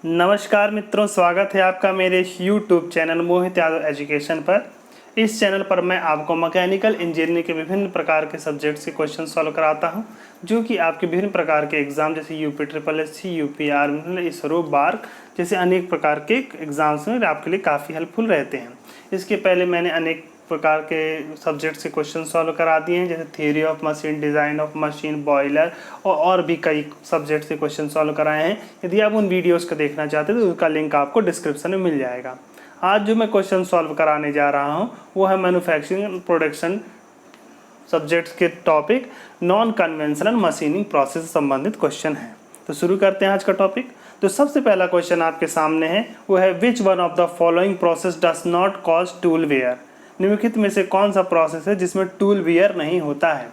नमस्कार मित्रों, स्वागत है आपका मेरे YouTube चैनल मोहित यादव एजुकेशन पर। इस चैनल पर मैं आपको मैकेनिकल इंजीनियरिंग के विभिन्न प्रकार के सब्जेक्ट्स के क्वेश्चन सॉल्व कराता हूं, जो कि आपके विभिन्न प्रकार के एग्जाम जैसे UP triple S C, UP army, ISRO, BARC जैसे अनेक प्रकार के एग्जाम्स में आपके लिए काफ़ी हेल्पफुल रहते हैं। इसके पहले मैंने अनेक प्रकार के सब्जेक्ट्स के क्वेश्चन सॉल्व करा दिए हैं, जैसे theory of machine, design of machine, boiler और भी कई सब्जेक्ट्स के क्वेश्चन सॉल्व कराए हैं। यदि आप उन वीडियोस को देखना चाहते हैं तो उसका लिंक आपको डिस्क्रिप्शन में मिल जाएगा। आज जो मैं क्वेश्चन सॉल्व कराने जा रहा हूँ वो है मैन्युफैक्चरिंग एंड प्रोडक्शन सब्जेक्ट्स के topic non conventional machining process से संबंधित क्वेश्चन है। तो शुरू करते हैं आज का टॉपिक। तो सबसे पहला क्वेश्चन आपके सामने है, वो है which one of the following process does not cause tool wear. निम्नलिखित में से कौन सा प्रोसेस है जिसमें टूल वियर नहीं होता है।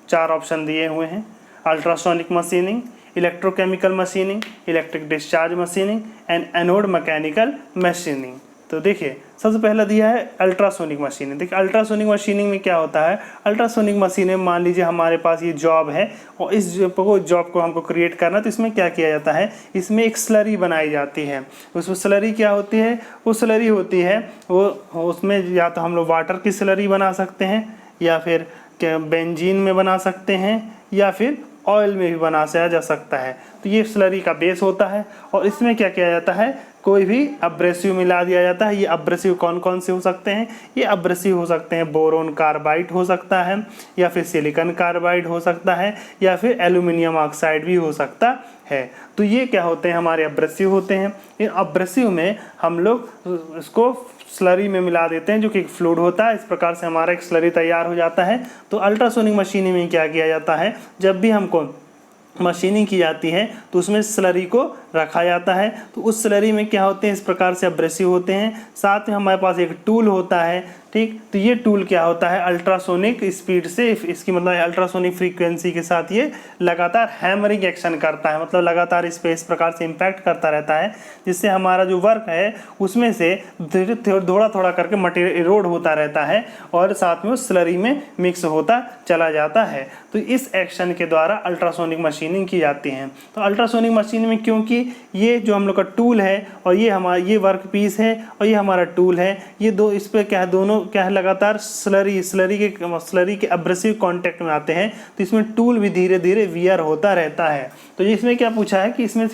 चार ऑप्शन दिए हुए हैं, ultrasonic machining, electrochemical machining, electric discharge machining and anode mechanical machining. तो देखिए सबसे पहला दिया है अल्ट्रासोनिक मशीनिंग। देखिए अल्ट्रासोनिक मशीनिंग में क्या होता है, अल्ट्रासोनिक मशीन में मान लीजिए हमारे पास ये जॉब है और इस जॉब को हमको क्रिएट करना, तो इसमें क्या किया जाता है, इसमें एक स्लरी बनाई जाती है। उसमें स्लरी क्या होती है, वो स्लरी होती है वो उसमें या तो हम लोग वाटर की स्लरी बना सकते हैं, या फिर बेंजीन में बना सकते हैं, या फिर ऑयल में भी बनाया जा सकता है। तो ये स्लरी का बेस होता है और इसमें क्या किया जाता है, कोई भी अब्रेसिव मिला दिया जाता है। ये अब्रेसिव कौन कौन से हो सकते हैं, ये अब्रेसिव हो सकते हैं बोरोन कार्बाइड हो सकता है, या फिर सिलिकॉन कार्बाइड हो सकता है, या फिर एल्यूमिनियम ऑक्साइड भी हो सकता है। तो ये क्या होते हैं, हमारे अब्रेसिव होते हैं। इन अब्रेसिव में हम लोग इसको स्लरी में मिला देते हैं, जो कि एक फ्लूइड होता है। इस प्रकार से हमारा एक स्लरी तैयार हो जाता है। तो अल्ट्रासोनिक मशीनिंग में क्या किया जाता है, जब भी हमको मशीनिंग की जाती है तो उसमें स्लरी को रखा जाता है। तो उस स्लरी में क्या होते हैं, इस प्रकार से अब्रेसिव होते हैं। साथ में हमारे पास एक टूल होता है, ठीक। तो ये टूल क्या होता है, अल्ट्रासोनिक स्पीड से, इसकी मतलब अल्ट्रासोनिक फ्रीक्वेंसी के साथ ये लगातार हैमरिंग एक्शन करता है, मतलब लगातार इस पे इस प्रकार से इम्पैक्ट करता रहता है, जिससे हमारा जो वर्क है उसमें से थोड़ा थोड़ा करके मटेरियल इरोड होता रहता है और साथ में उस स्लरी में मिक्स होता चला जाता है। तो इस एक्शन के द्वारा अल्ट्रासोनिक मशीनिंग की जाती है। तो अल्ट्रासोनिक मशीन में क्योंकि ये जो हम लोग का टूल है और ये हमारा ये वर्क पीस है और ये हमारा टूल है, ये दो इस पर क्या है, दोनों क्या है, लगातार स्लरी के अब्रेसिव कांटेक्ट में आते हैं। तो इसमें टूल भी धीरे धीरे वियर होता रहता है। तो इसमें क्या पूछा है कि इसमें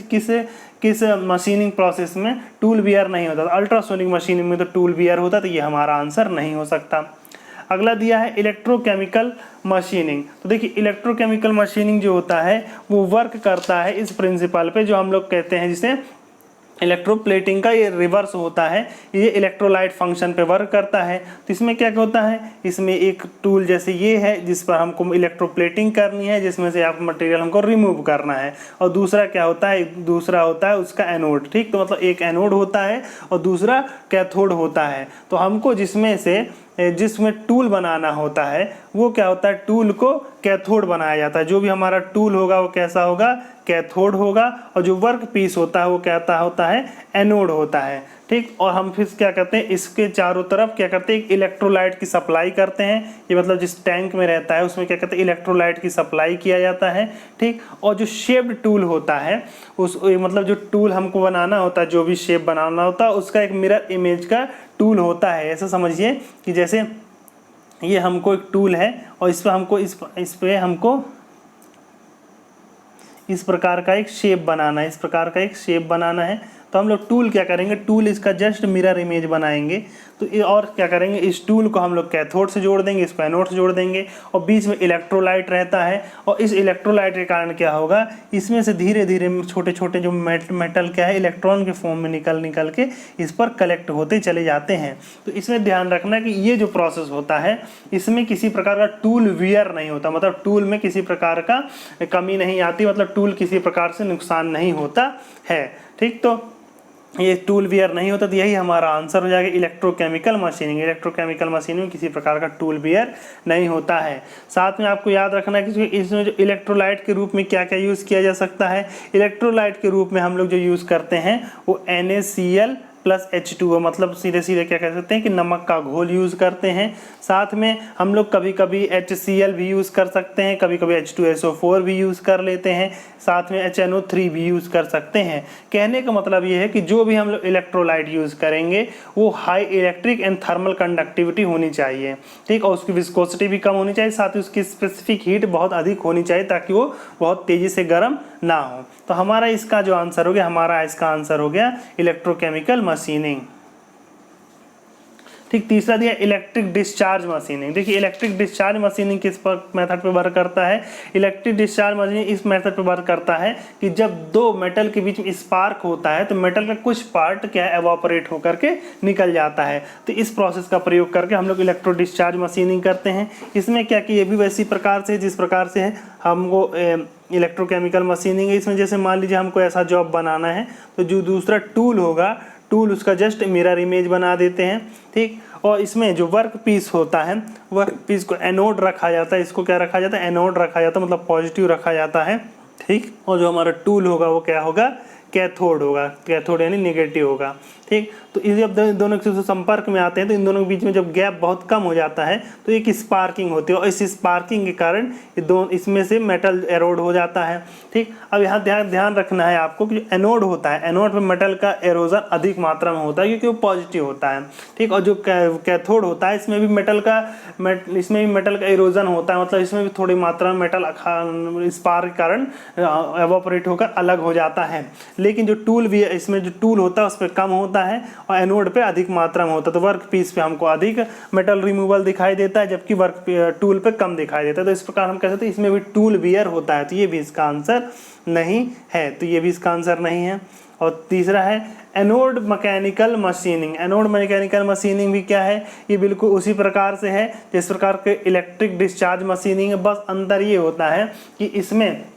किस मशीनिंग प्रोसेस में टूल वियर नहीं होता। अल्ट्रासोनिक मशीनिंग में तो टूल वियर होता, तो ये हमारा आंसर नहीं हो सकता। अगला दिया है इलेक्ट्रोकेमिकल मशीनिंग। तो देखिए इलेक्ट्रोकेमिकल मशीनिंग जो होता है वो वर्क करता है इस प्रिंसिपल पे, जो हम लोग कहते हैं जिसे इलेक्ट्रोप्लेटिंग का ये रिवर्स होता है। ये इलेक्ट्रोलाइट फंक्शन पे वर्क करता है। तो इसमें क्या होता है, इसमें एक टूल जैसे ये है जिस पर हमको इलेक्ट्रोप्लेटिंग करनी है, जिसमें से आप मटेरियल हमको रिमूव करना है। और दूसरा क्या होता है, दूसरा होता है उसका एनोड, ठीक। तो मतलब एक एनोड होता है और दूसरा कैथोड होता है। तो हमको जिसमें टूल बनाना होता है वो क्या होता है, टूल को कैथोड बनाया जाता है। जो भी हमारा टूल होगा वो कैसा होगा, कैथोड होगा। और जो वर्क पीस होता है वो क्या होता है, एनोड होता है, ठीक। और हम फिर क्या करते हैं, इसके चारों तरफ क्या करते हैं, एक इलेक्ट्रोलाइट की सप्लाई करते हैं। ये मतलब जिस टैंक में रहता है उसमें क्या करते हैं, इलेक्ट्रोलाइट की सप्लाई किया जाता है, ठीक। और जो शेप्ड टूल होता है मतलब जो टूल हमको बनाना होता है, जो भी शेप बनाना होता है, उसका एक मिरर इमेज का टूल होता है। ऐसा समझिए कि जैसे ये हमको एक टूल है और इस पे हमको इस प्रकार का एक शेप बनाना है। तो हम लोग टूल क्या करेंगे, टूल इसका जस्ट मिरर इमेज बनाएंगे। तो और क्या करेंगे, इस टूल को हम लोग कैथोड से जोड़ देंगे, इसको एनोड से जोड़ देंगे, और बीच में इलेक्ट्रोलाइट रहता है। और इस इलेक्ट्रोलाइट के कारण क्या होगा, इसमें से धीरे धीरे छोटे छोटे जो मेटल क्या है, इलेक्ट्रॉन के फॉर्म में निकल के इस पर कलेक्ट होते चले जाते हैं। तो इसमें ध्यान रखना कि ये जो प्रोसेस होता है इसमें किसी प्रकार का टूल वियर नहीं होता, मतलब टूल में किसी प्रकार का कमी नहीं आती, मतलब टूल किसी प्रकार से नुकसान नहीं होता है, ठीक। तो ये टूल वियर नहीं होता, तो यही हमारा आंसर हो जाएगा इलेक्ट्रोकेमिकल मशीनिंग। इलेक्ट्रोकेमिकल मशीनिंग में किसी प्रकार का टूल वियर नहीं होता है। साथ में आपको याद रखना है कि इसमें जो इलेक्ट्रोलाइट के रूप में क्या क्या यूज़ किया जा सकता है। इलेक्ट्रोलाइट के रूप में हम लोग जो यूज़ करते हैं वो NaCl प्लस H2O, मतलब सीधे सीधे क्या कह सकते हैं कि नमक का घोल यूज़ करते हैं। साथ में हम लोग कभी कभी HCl भी यूज़ कर सकते हैं, कभी कभी H2SO4 भी यूज़ कर लेते हैं, साथ में HNO3 भी यूज़ कर सकते हैं। कहने का मतलब ये है कि जो भी हम लोग इलेक्ट्रोलाइट यूज़ करेंगे वो high electric and thermal conductivity होनी चाहिए, ठीक, और उसकी विस्कोसिटी भी कम होनी चाहिए, साथ ही उसकी स्पेसिफिक हीट बहुत अधिक होनी चाहिए ताकि वो बहुत तेज़ी से गर्म ना हो। तो हमारा इसका जो आंसर हो गया, हमारा इसका आंसर हो गया इलेक्ट्रोकेमिकल मशीनिंग। ठीक, तीसरा दिया इलेक्ट्रिक डिस्चार्ज मशीनिंग। देखिए इलेक्ट्रिक डिस्चार्ज मशीनिंग किस मेथड पे वर्क करता है। इलेक्ट्रिक डिस्चार्ज मशीनिंग इस मेथड पे वर्क करता है कि जब दो मेटल के बीच में स्पार्क होता है तो मेटल का कुछ पार्ट क्या है एवापोरेट होकर के निकल जाता है। तो इस प्रोसेस का प्रयोग करके हम लोग इलेक्ट्रो डिस्चार्ज मशीनिंग करते हैं। इसमें क्या कि ये भी वैसी प्रकार से जिस प्रकार से है हमको इलेक्ट्रोकेमिकल मशीनिंग है। इसमें जैसे मान लीजिए हमको ऐसा जॉब बनाना है तो जो दूसरा टूल होगा, टूल उसका जस्ट मिरर इमेज बना देते हैं, ठीक, और इसमें जो वर्क पीस होता है, वर्क पीस को एनोड रखा जाता है। इसको क्या रखा जाता है, एनोड रखा जाता है, मतलब पॉजिटिव रखा जाता है, ठीक, और जो हमारा टूल होगा वो क्या होगा, कैथोड होगा, कैथोड यानी नेगेटिव होगा, ठीक। तो ये जब दोनों एक संपर्क में आते हैं तो इन दोनों के बीच में जब गैप बहुत कम हो जाता है तो एक स्पार्किंग होती है, और इस स्पार्किंग के कारण इसमें से मेटल एरोड हो जाता है, ठीक। अब यहाँ ध्यान रखना है आपको कि जो एनोड होता है, एनोड पे मेटल का एरोजन अधिक मात्रा में होता है क्योंकि वो पॉजिटिव होता है, ठीक, और जो कैथोड होता है इसमें भी मेटल का एरोजन होता है, मतलब इसमें भी थोड़ी मात्रा में मेटल स्पार्क के कारण एवापोरेट होकर अलग हो जाता है। लेकिन जो टूल भी है, इसमें जो टूल होता है उस पर कम होता है और एनोड पे अधिक मात्रा में होता है। तो वर्क पीस पे हमको अधिक मेटल रिमूवल दिखाई देता है जबकि टूल पे कम दिखाई देता है। तो इस प्रकार हम कह सकते हैं इसमें भी टूल वियर होता है। तो ये भी इसका आंसर नहीं है, तो ये भी इसका आंसर नहीं है। और तीसरा है anode mechanical machining. Anode mechanical machining भी क्या है, ये बिल्कुल उसी प्रकार से है जिस प्रकार के इलेक्ट्रिक डिस्चार्ज मशीनिंग है, बस अंतर ये होता है कि इसमें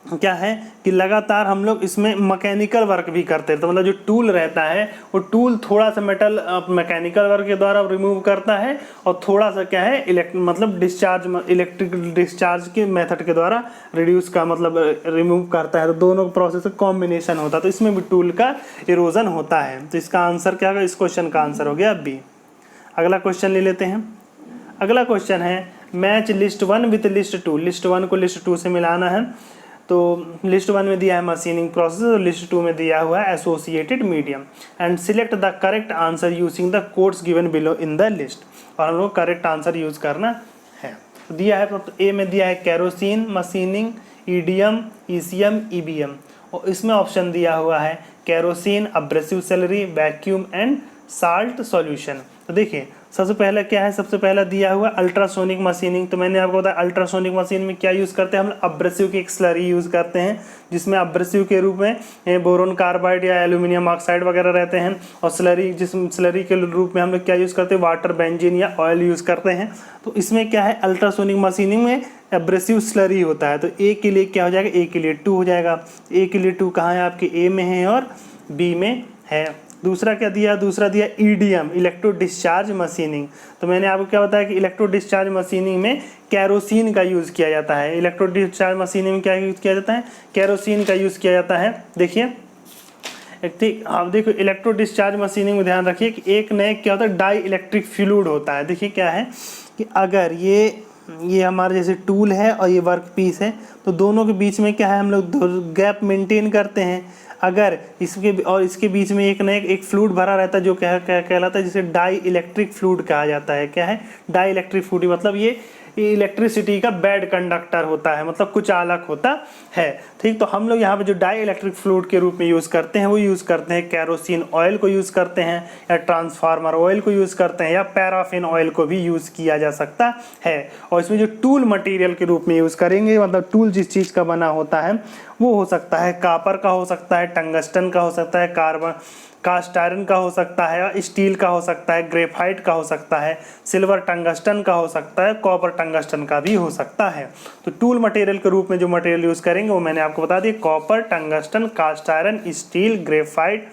क्या है कि लगातार हम लोग इसमें मैकेनिकल वर्क भी करते हैं। तो मतलब जो टूल रहता है वो टूल थोड़ा सा मेटल मैकेनिकल वर्क के द्वारा रिमूव करता है और थोड़ा सा क्या है इलेक्ट्रिक डिस्चार्ज के मेथड के द्वारा रिड्यूस का मतलब रिमूव करता है। तो दोनों प्रोसेस का कॉम्बिनेशन होता है, तो इसमें भी टूल का इरोजन होता है। तो इसका आंसर क्या होगा, इस क्वेश्चन का आंसर हो गया बी। अगला क्वेश्चन ले लेते हैं। अगला क्वेश्चन है match list 1 with list 2। List 1 को लिस्ट 2 से मिलाना है। तो लिस्ट 1 में दिया है मशीनिंग प्रोसेस और लिस्ट 2 में दिया हुआ है associated medium and select the correct answer using the codes given below in the list. और हम लोग करेक्ट आंसर यूज करना है। तो दिया है, तो ए में दिया है kerosene machining, EDM, ECM, EBM, और इसमें ऑप्शन दिया हुआ है kerosene, abrasive salary, vacuum and salt solution. तो देखिए सबसे पहले क्या है, सबसे पहला दिया हुआ अल्ट्रासोनिक मशीनिंग। तो मैंने आपको बताया अल्ट्रासोनिक मशीन में क्या यूज़ करते हैं, हम अब्रेसिव की एक स्लरी यूज़ करते हैं जिसमें अब्रेसिव के रूप में बोरोन कार्बाइड या एल्यूमिनियम ऑक्साइड वगैरह रहते हैं, और स्लरी के रूप में हम लोग क्या यूज़ करते हैं, वाटर, बेंजीन या ऑयल यूज़ करते हैं। तो इसमें क्या है, अल्ट्रासोनिक मशीनिंग में एब्रेसिव स्लरी होता है। तो ए के लिए क्या हो जाएगा, ए के लिए 2 हो जाएगा। ए के लिए 2 कहाँ है, आपके ए में है और बी में है। दूसरा क्या दिया, दूसरा दिया ईडीएम, इलेक्ट्रो डिस्चार्ज मशीनिंग। तो मैंने आपको क्या बताया कि इलेक्ट्रो डिस्चार्ज मशीनिंग में कैरोसिन का यूज़ किया जाता है। इलेक्ट्रो डिस्चार्ज मशीनिंग में क्या यूज़ किया जाता है, कैरोसिन का यूज़ किया जाता है। देखिए ठीक, आप देखो इलेक्ट्रो डिस्चार्ज मशीनिंग में ध्यान रखिए कि एक नए क्या होता है, डाई इलेक्ट्रिक फ्लूइड होता है। देखिए क्या है कि अगर ये हमारे जैसे टूल है और ये वर्क पीस है, तो दोनों के बीच में क्या है, हम लोग गैप मेंटेन करते हैं। अगर इसके बीच में एक फ्लूइड भरा रहता है जो क्या कहलाता है, जिसे डाई इलेक्ट्रिक फ्लूइड कहा जाता है। क्या है, डाई इलेक्ट्रिक फ्लूइड, मतलब ये इलेक्ट्रिसिटी का बैड कंडक्टर होता है, मतलब कुछ अलग होता है, ठीक। तो हम लोग यहाँ पे जो डाई इलेक्ट्रिक फ्लूइड के रूप में यूज़ करते हैं वो यूज़ करते हैं कैरोसिन ऑयल को यूज़ करते हैं, या ट्रांसफार्मर ऑयल को यूज़ करते हैं, या पैराफिन ऑयल को भी यूज़ किया जा सकता है। और इसमें जो टूल मटेरियल के रूप में यूज़ करेंगे, मतलब टूल जिस चीज़ का बना होता है वो हो सकता है कापर का, हो सकता है टंगस्टन का, हो सकता है कास्ट आयरन का, हो सकता है स्टील का, हो सकता है ग्रेफाइट का, हो सकता है सिल्वर टंगस्टन का, हो सकता है कॉपर टंगस्टन का भी हो सकता है। तो टूल मटेरियल के रूप में जो मटेरियल यूज़ करेंगे वो मैंने आपको बता दिया, copper, tungsten, cast iron, steel, graphite,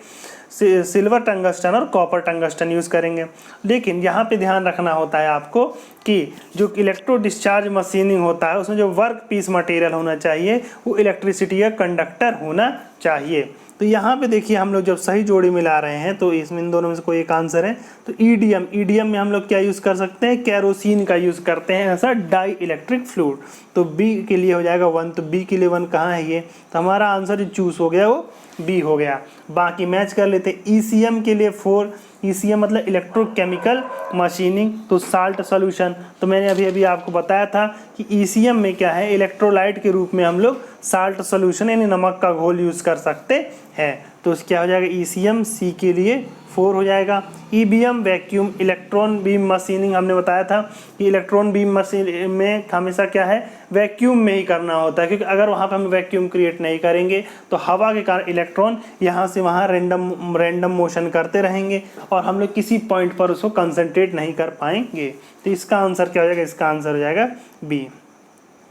silver tungsten और कॉपर टंगस्टन यूज़ करेंगे। लेकिन यहाँ पे ध्यान रखना होता है आपको कि जो इलेक्ट्रो डिस्चार्ज मशीनिंग होता है उसमें जो वर्क पीस मटेरियल होना चाहिए वो इलेक्ट्रिसिटी का कंडक्टर होना चाहिए। तो यहाँ पे देखिए हम लोग जब सही जोड़ी मिला रहे हैं तो इसमें इन दोनों में से कोई एक आंसर है। तो ईडीएम में हम लोग क्या यूज़ कर सकते हैं, केरोसिन का यूज़ करते हैं ऐसा डाई इलेक्ट्रिक फ्लूइड। तो बी के लिए हो जाएगा 1, तो बी के लिए 1 कहाँ है ये, तो हमारा आंसर जो चूज़ हो गया वो बी हो गया। बाकी मैच कर लेते हैं। ईसीएम के लिए 4, ईसीएम मतलब इलेक्ट्रोकेमिकल मशीनिंग, तो साल्ट सॉल्यूशन। तो मैंने अभी अभी आपको बताया था कि ईसीएम में क्या है, इलेक्ट्रोलाइट के रूप में हम लोग साल्ट सॉल्यूशन यानी नमक का घोल यूज़ कर सकते हैं। तो क्या हो जाएगा, ईसीएम सी के लिए 4 हो जाएगा। EBM vacuum electron beam machining, हमने बताया था कि इलेक्ट्रॉन बीम मशीन में हमेशा क्या है, वैक्यूम में ही करना होता है, क्योंकि अगर वहाँ पर हम वैक्यूम क्रिएट नहीं करेंगे तो हवा के कारण इलेक्ट्रॉन यहाँ से वहाँ रैंडम मोशन करते रहेंगे और हम लोग किसी पॉइंट पर उसको कंसंट्रेट नहीं कर पाएंगे। तो इसका आंसर क्या हो जाएगा, इसका आंसर हो जाएगा बी।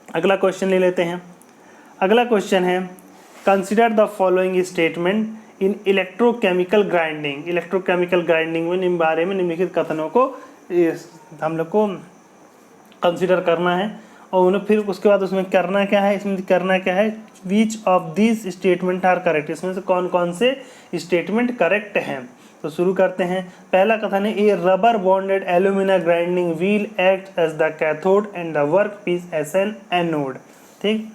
अगला क्वेश्चन ले लेते हैं। अगला क्वेश्चन है, consider the following statement in electrochemical grinding. Electrochemical grinding में निम्न बारे में निम्नलिखित कथनों को हम लोग को कंसिडर करना है और उन्हें फिर उसके बाद उसमें करना क्या है, इसमें करना क्या है, which of this statement are correct, इसमें से कौन कौन से स्टेटमेंट करेक्ट हैं। तो शुरू करते हैं। पहला कथन है, a rubber bonded alumina grinding wheel act as the cathode and the work piece as an anode. ठीक,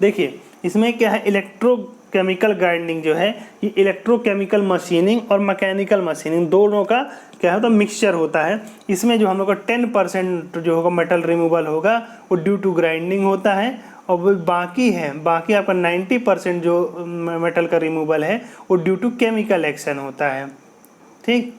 देखिए इसमें क्या है, इलेक्ट्रोकेमिकल ग्राइंडिंग जो है ये इलेक्ट्रोकेमिकल मशीनिंग और मैकेनिकल मशीनिंग दोनों का क्या होता है, मिक्सचर होता है। इसमें जो हम लोग का 10% जो होगा मेटल रिमूवल होगा वो ड्यू टू ग्राइंडिंग होता है और वो बाकी आपका 90% जो मेटल का रिमूवल है वो ड्यू टू केमिकल एक्शन होता है। ठीक,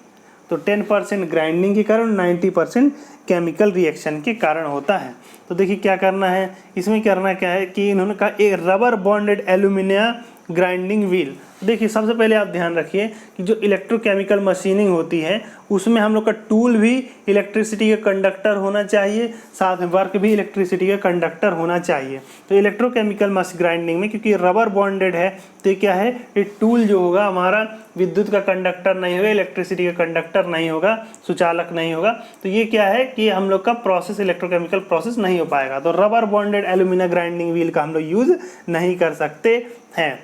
तो 10% ग्राइंडिंग के कारण 90% केमिकल रिएक्शन के कारण होता है। तो देखिए क्या करना है, इसमें करना क्या है कि इन्होंने कहा एक rubber bonded alumina grinding wheel. देखिए सबसे पहले आप ध्यान रखिए कि जो इलेक्ट्रोकेमिकल मशीनिंग होती है उसमें हम लोग का टूल भी इलेक्ट्रिसिटी का कंडक्टर होना चाहिए, साथ में वर्क भी इलेक्ट्रिसिटी का कंडक्टर होना चाहिए। तो इलेक्ट्रोकेमिकल ग्राइंडिंग में क्योंकि रबर बॉन्डेड है तो क्या है, ये टूल जो होगा हमारा विद्युत का कंडक्टर नहीं होगा, इलेक्ट्रिसिटी का कंडक्टर नहीं होगा, सुचालक नहीं होगा। तो ये क्या है कि हम लोग का प्रोसेस इलेक्ट्रोकेमिकल प्रोसेस नहीं हो पाएगा। तो rubber bonded alumina grinding wheel का हम लोग यूज़ नहीं कर सकते हैं।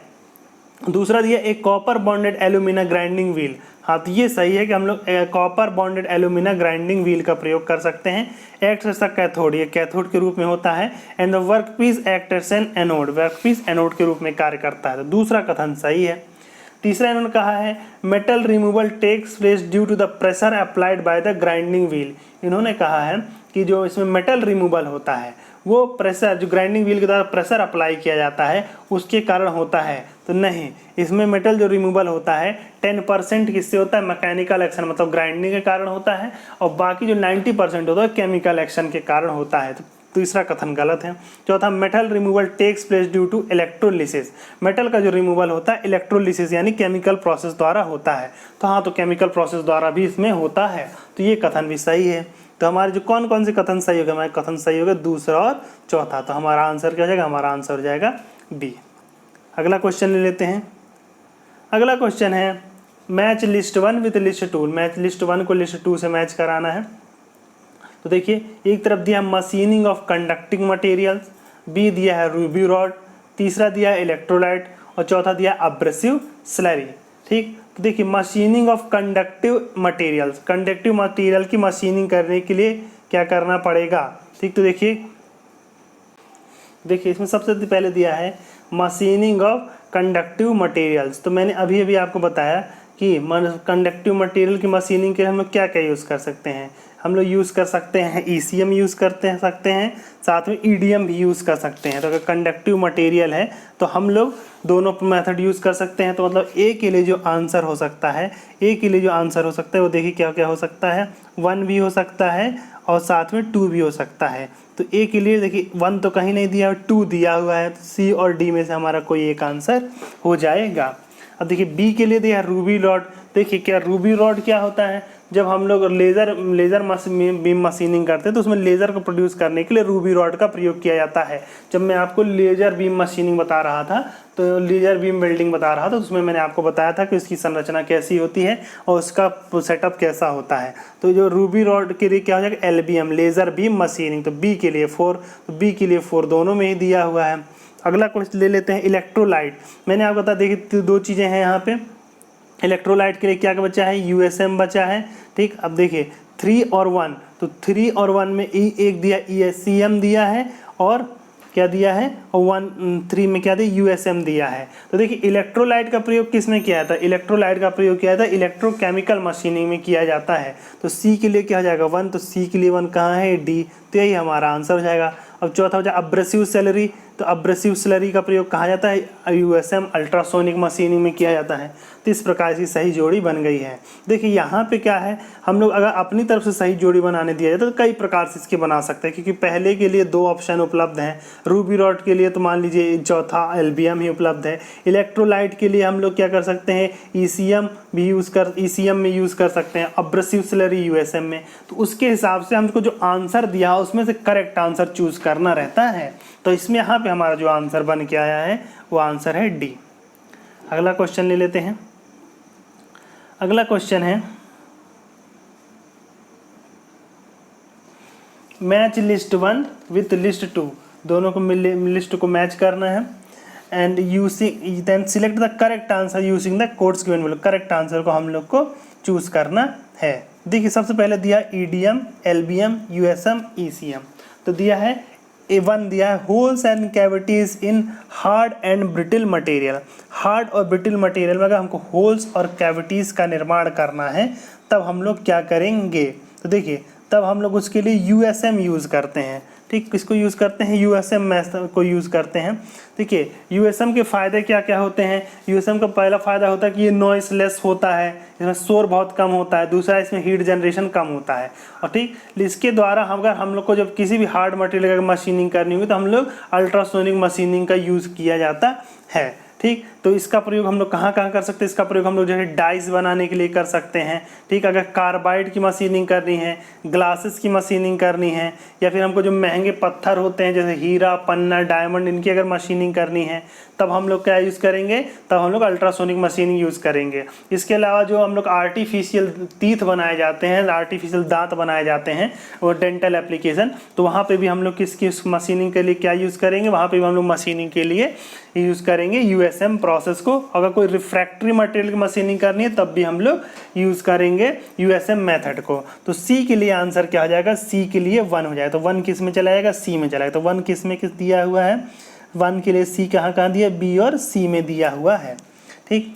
दूसरा दिया एक copper bonded alumina grinding wheel. हाँ, तो ये सही है कि हम लोग copper bonded alumina grinding wheel का प्रयोग कर सकते हैं। एक्ट एज अ कैथोड, ये कैथोड के रूप में होता है। And the workpiece act as an anode, workpiece anode के रूप में कार्य करता है। तो दूसरा कथन सही है। तीसरा इन्होंने कहा है metal removal takes place due to the pressure applied by the grinding wheel. इन्होंने कहा है कि जो इसमें मेटल रिमूवल होता है वो प्रेशर, जो ग्राइंडिंग व्हील के द्वारा प्रेशर अप्लाई किया जाता है उसके कारण होता है। तो नहीं, इसमें मेटल जो रिमूवल होता है 10% किससे होता है, मैकेनिकल एक्शन मतलब ग्राइंडिंग के कारण होता है, और बाकी जो 90% होता है केमिकल एक्शन के कारण होता है। तो तीसरा कथन गलत है। चौथा, metal removal takes place due to electrolysis. Metal का जो रिमूवल होता है इलेक्ट्रोलिसिस यानी केमिकल प्रोसेस द्वारा होता है। तो हाँ, तो केमिकल प्रोसेस द्वारा भी इसमें होता है। तो ये कथन भी सही है। तो हमारे जो कौन कौन से कथन सही हो गए, हमारे कथन सही हो गए दूसरा और चौथा। तो हमारा आंसर क्या हो जाएगा, हमारा आंसर हो जाएगा बी। अगला क्वेश्चन ले लेते हैं। अगला क्वेश्चन है match list 1 with list 2। Match list 1 को लिस्ट 2 से मैच कराना है। तो देखिए एक तरफ दिया machining of conducting materials, B दिया है रूबी रॉड, तीसरा दिया है इलेक्ट्रोलाइट और चौथा दिया है अब्रेसिव स्लरी। ठीक, तो देखिए machining of conductive materials, conductive material की मशीनिंग करने के लिए क्या करना पड़ेगा। ठीक, तो देखिए इसमें सबसे पहले दिया है मशीनिंग ऑफ कंडक्टिव मटेरियल्स। तो मैंने अभी अभी आपको बताया कि कंडक्टिव मटेरियल की मशीनिंग के लिए हम लोग क्या क्या यूज़ कर सकते हैं। हम लोग यूज़ कर सकते हैं ईसीएम यूज़ करते सकते हैं, साथ में ईडीएम भी यूज़ कर सकते हैं। तो अगर कंडक्टिव मटेरियल है तो हम लोग दोनों मेथड यूज़ कर सकते हैं। तो मतलब ए के लिए जो आंसर हो सकता है, वो देखिए क्या क्या हो सकता है, 1 भी हो सकता है और साथ में 2 भी हो सकता है। तो ए के लिए देखिए 1 तो कहीं नहीं दिया, 2 दिया हुआ है। तो सी और डी में से हमारा कोई एक आंसर हो जाएगा। अब देखिए बी के लिए दिया रूबी रॉड। देखिए क्या रूबी रॉड क्या होता है, जब हम लोग लेज़र बीम मशीनिंग करते हैं तो उसमें लेज़र को प्रोड्यूस करने के लिए रूबी रॉड का प्रयोग किया जाता है। जब मैं आपको लेज़र बीम मशीनिंग बता रहा था, तो लेज़र बीम वेल्डिंग बता रहा था, तो उसमें मैंने आपको बताया था कि उसकी संरचना कैसी होती है और उसका सेटअप कैसा होता है। तो जो रूबी रॉड के लिए क्या हो जाएगा, एलबीएम लेज़र बीम मशीनिंग। तो बी के लिए 4, तो बी के लिए 4 दोनों में ही दिया हुआ है। अगला क्वेश्चन ले लेते हैं इलेक्ट्रोलाइट। मैंने आपको बता देखिए 2 चीज़ें हैं यहाँ पे। इलेक्ट्रोलाइट के लिए क्या बचा है, यूएसएम बचा है। ठीक, अब देखिए 3 और 1, तो 3 और 1 में एक दिया ईएससीएम दिया है और क्या दिया है, और 3 में क्या दिया, यूएसएम दिया है। तो देखिए इलेक्ट्रोलाइट का प्रयोग किस में किया था, इलेक्ट्रोलाइट का प्रयोग किया था इलेक्ट्रोकेमिकल मशीनिंग में किया जाता है। तो सी के लिए क्या हो जाएगा 1, तो सी के लिए 1 कहाँ है, डी, तो यही हमारा आंसर हो जाएगा। अब चौथा हो जाए अब्रेसिव स्लरी, तो अब्रेसिव स्लरी का प्रयोग कहाँ जाता है, यूएसएम अल्ट्रासोनिक मशीनिंग में किया जाता है। तो इस प्रकार की सही जोड़ी बन गई है। देखिए यहाँ पे क्या है, हम लोग अगर अपनी तरफ से सही जोड़ी बनाने दिया जाए तो कई प्रकार से इसके बना सकते हैं, क्योंकि पहले के लिए 2 ऑप्शन उपलब्ध हैं। रूबी रॉड के लिए तो मान लीजिए चौथा एल्बियम ही उपलब्ध है। इलेक्ट्रोलाइट के लिए हम लोग क्या कर सकते हैं, ईसीएम में यूज़ कर सकते हैं, अब्रेसिव स्लरी यूएसएम में। तो उसके हिसाब से हमको जो आंसर दिया उसमें से करेक्ट आंसर चूज़ करना रहता है। तो इसमें यहाँ पे हमारा जो आंसर बन के आया है वो आंसर है डी। अगला क्वेश्चन ले लेते हैं। अगला क्वेश्चन है मैच लिस्ट 1 विथ लिस्ट 2, दोनों को लिस्ट को मैच करना है। And using then select the correct answer using the codes given below, correct answer को हम लोग को चूज करना है। देखिए सबसे पहले दिया ईडीएम, एलबीएम, यूएसएम, ईसीएम। तो दिया है A1 दिया है holes and cavities in hard and brittle material. Hard और ब्रिटिल मटेरियल में अगर हमको होल्स और कैविटीज़ का निर्माण करना है तब हम लोग क्या करेंगे, तो देखिए तब हम लोग उसके लिए यूएसएम यूज़ करते हैं। ठीक, किसको यूज़ करते हैं, यूएसएम मेथड को यूज़ करते हैं। देखिए यूएसएम के फ़ायदे क्या क्या होते हैं, यूएसएम का पहला फ़ायदा होता है कि ये नॉइसलेस होता है, इसमें शोर बहुत कम होता है। दूसरा इसमें हीट जनरेशन कम होता है। और ठीक, इसके द्वारा अगर हम लोग को जब किसी भी हार्ड मटेरियल का मशीनिंग करनी होगी तो हम लोग अल्ट्रासोनिक मशीनिंग का यूज़ किया जाता है। ठीक, तो इसका प्रयोग हम लोग कहाँ कहाँ कर सकते हैं, इसका प्रयोग हम लोग जैसे डाइस बनाने के लिए कर सकते हैं। ठीक, अगर कार्बाइड की मशीनिंग करनी है, ग्लासेस की मशीनिंग करनी है, या फिर हमको जो महंगे पत्थर होते हैं जैसे हीरा, पन्ना, डायमंड, इनकी अगर मशीनिंग करनी है तब हम लोग क्या यूज़ करेंगे, तब हम लोग अल्ट्रासोनिक मशीनिंग यूज़ करेंगे। इसके अलावा जो हम लोग आर्टिफिशियल टीथ बनाए जाते हैं, आर्टिफिशियल दांत बनाए जाते हैं, वो डेंटल एप्लीकेशन, तो वहाँ पे भी हम लोग किसकी मशीनिंग के लिए क्या यूज़ करेंगे, वहाँ पे भी हम लोग मशीनिंग के लिए यूज़ करेंगे यूएसएम प्रोसेस को। अगर कोई रिफ्रैक्टरी मटेरियल की मशीनिंग करनी है तब भी हम लोग यूज़ करेंगे यूएसएम मेथड को। तो सी के लिए आंसर क्या हो जाएगा, सी के लिए 1 हो जाएगा। तो 1 किस में चला जाएगा, सी में चला जाएगा। तो 1 किस में किस दिया हुआ है, 1 के लिए सी कहाँ कहाँ दिया, बी और सी में दिया हुआ है। ठीक,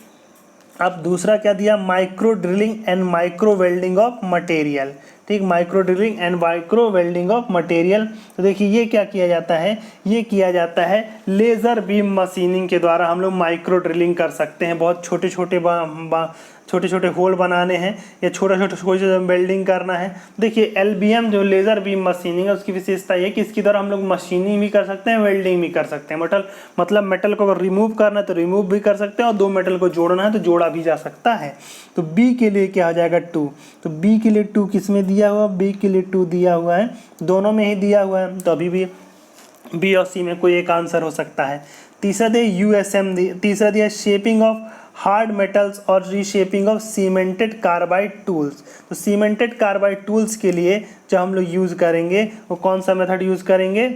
अब दूसरा क्या दिया, micro drilling and micro welding of material. ठीक, micro drilling and micro welding of material. तो देखिए ये क्या किया जाता है, ये किया जाता है लेज़र बीम मशीनिंग के द्वारा हम लोग माइक्रो ड्रिलिंग कर सकते हैं। बहुत छोटे छोटे होल बनाने हैं या छोटा वेल्डिंग करना है। देखिए एलबीएम जो लेज़र बीम मशीनिंग है उसकी विशेषता ये है कि इसके द्वारा हम लोग मशीनिंग भी कर सकते हैं, वेल्डिंग भी कर सकते हैं। मतलब मेटल को अगर रिमूव करना है तो रिमूव भी कर सकते हैं और 2 मेटल को जोड़ना है तो जोड़ा भी जा सकता है। तो बी के लिए क्या हो जाएगा 2। तो बी के लिए 2 किस में दिया हुआ, बी के लिए 2 दिया हुआ है, दोनों में ही दिया हुआ है। तो अभी भी बी और सी में कोई एक आंसर हो सकता है। तीसरा दिया यूएसएम, तीसरा दिया शेपिंग ऑफ हार्ड मेटल्स और reshaping of cemented carbide tools. तो सीमेंटेड कार्बाइड टूल्स के लिए जो हम लोग यूज़ करेंगे वो कौन सा मेथड यूज़ करेंगे।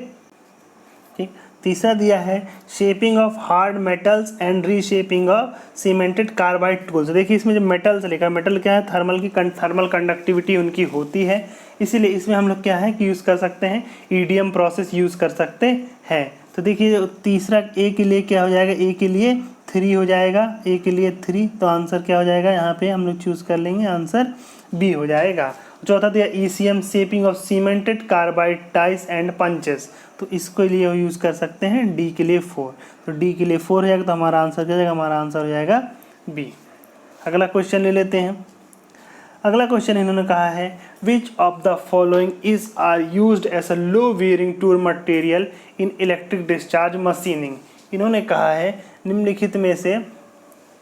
ठीक, तीसरा दिया है shaping of hard metals and reshaping of cemented carbide tools. देखिए इसमें जो मेटल्स लिखा है, मेटल क्या है, थर्मल कंडक्टिविटी उनकी होती है, इसीलिए इसमें हम लोग क्या है कि यूज़ कर सकते हैं ईडीएम प्रोसेस यूज़ कर सकते हैं। तो देखिए तीसरा ए के लिए क्या हो जाएगा, ए के लिए 3 हो जाएगा, ए के लिए 3। तो आंसर क्या हो जाएगा, यहाँ पे हम लोग चूज़ कर लेंगे, आंसर बी हो जाएगा। चौथा दिया ECM shaping of cemented carbide dies and punches. तो इसके लिए यूज़ कर सकते हैं डी के लिए 4। तो डी के लिए 4 हो जाएगा, तो हमारा आंसर क्या हो जाएगा, हमारा आंसर हो जाएगा बी। अगला क्वेश्चन ले लेते हैं। अगला क्वेश्चन इन्होंने कहा है which of the following is are used as a low wearing tool material in electric discharge machining. इन्होंने कहा है निम्नलिखित में से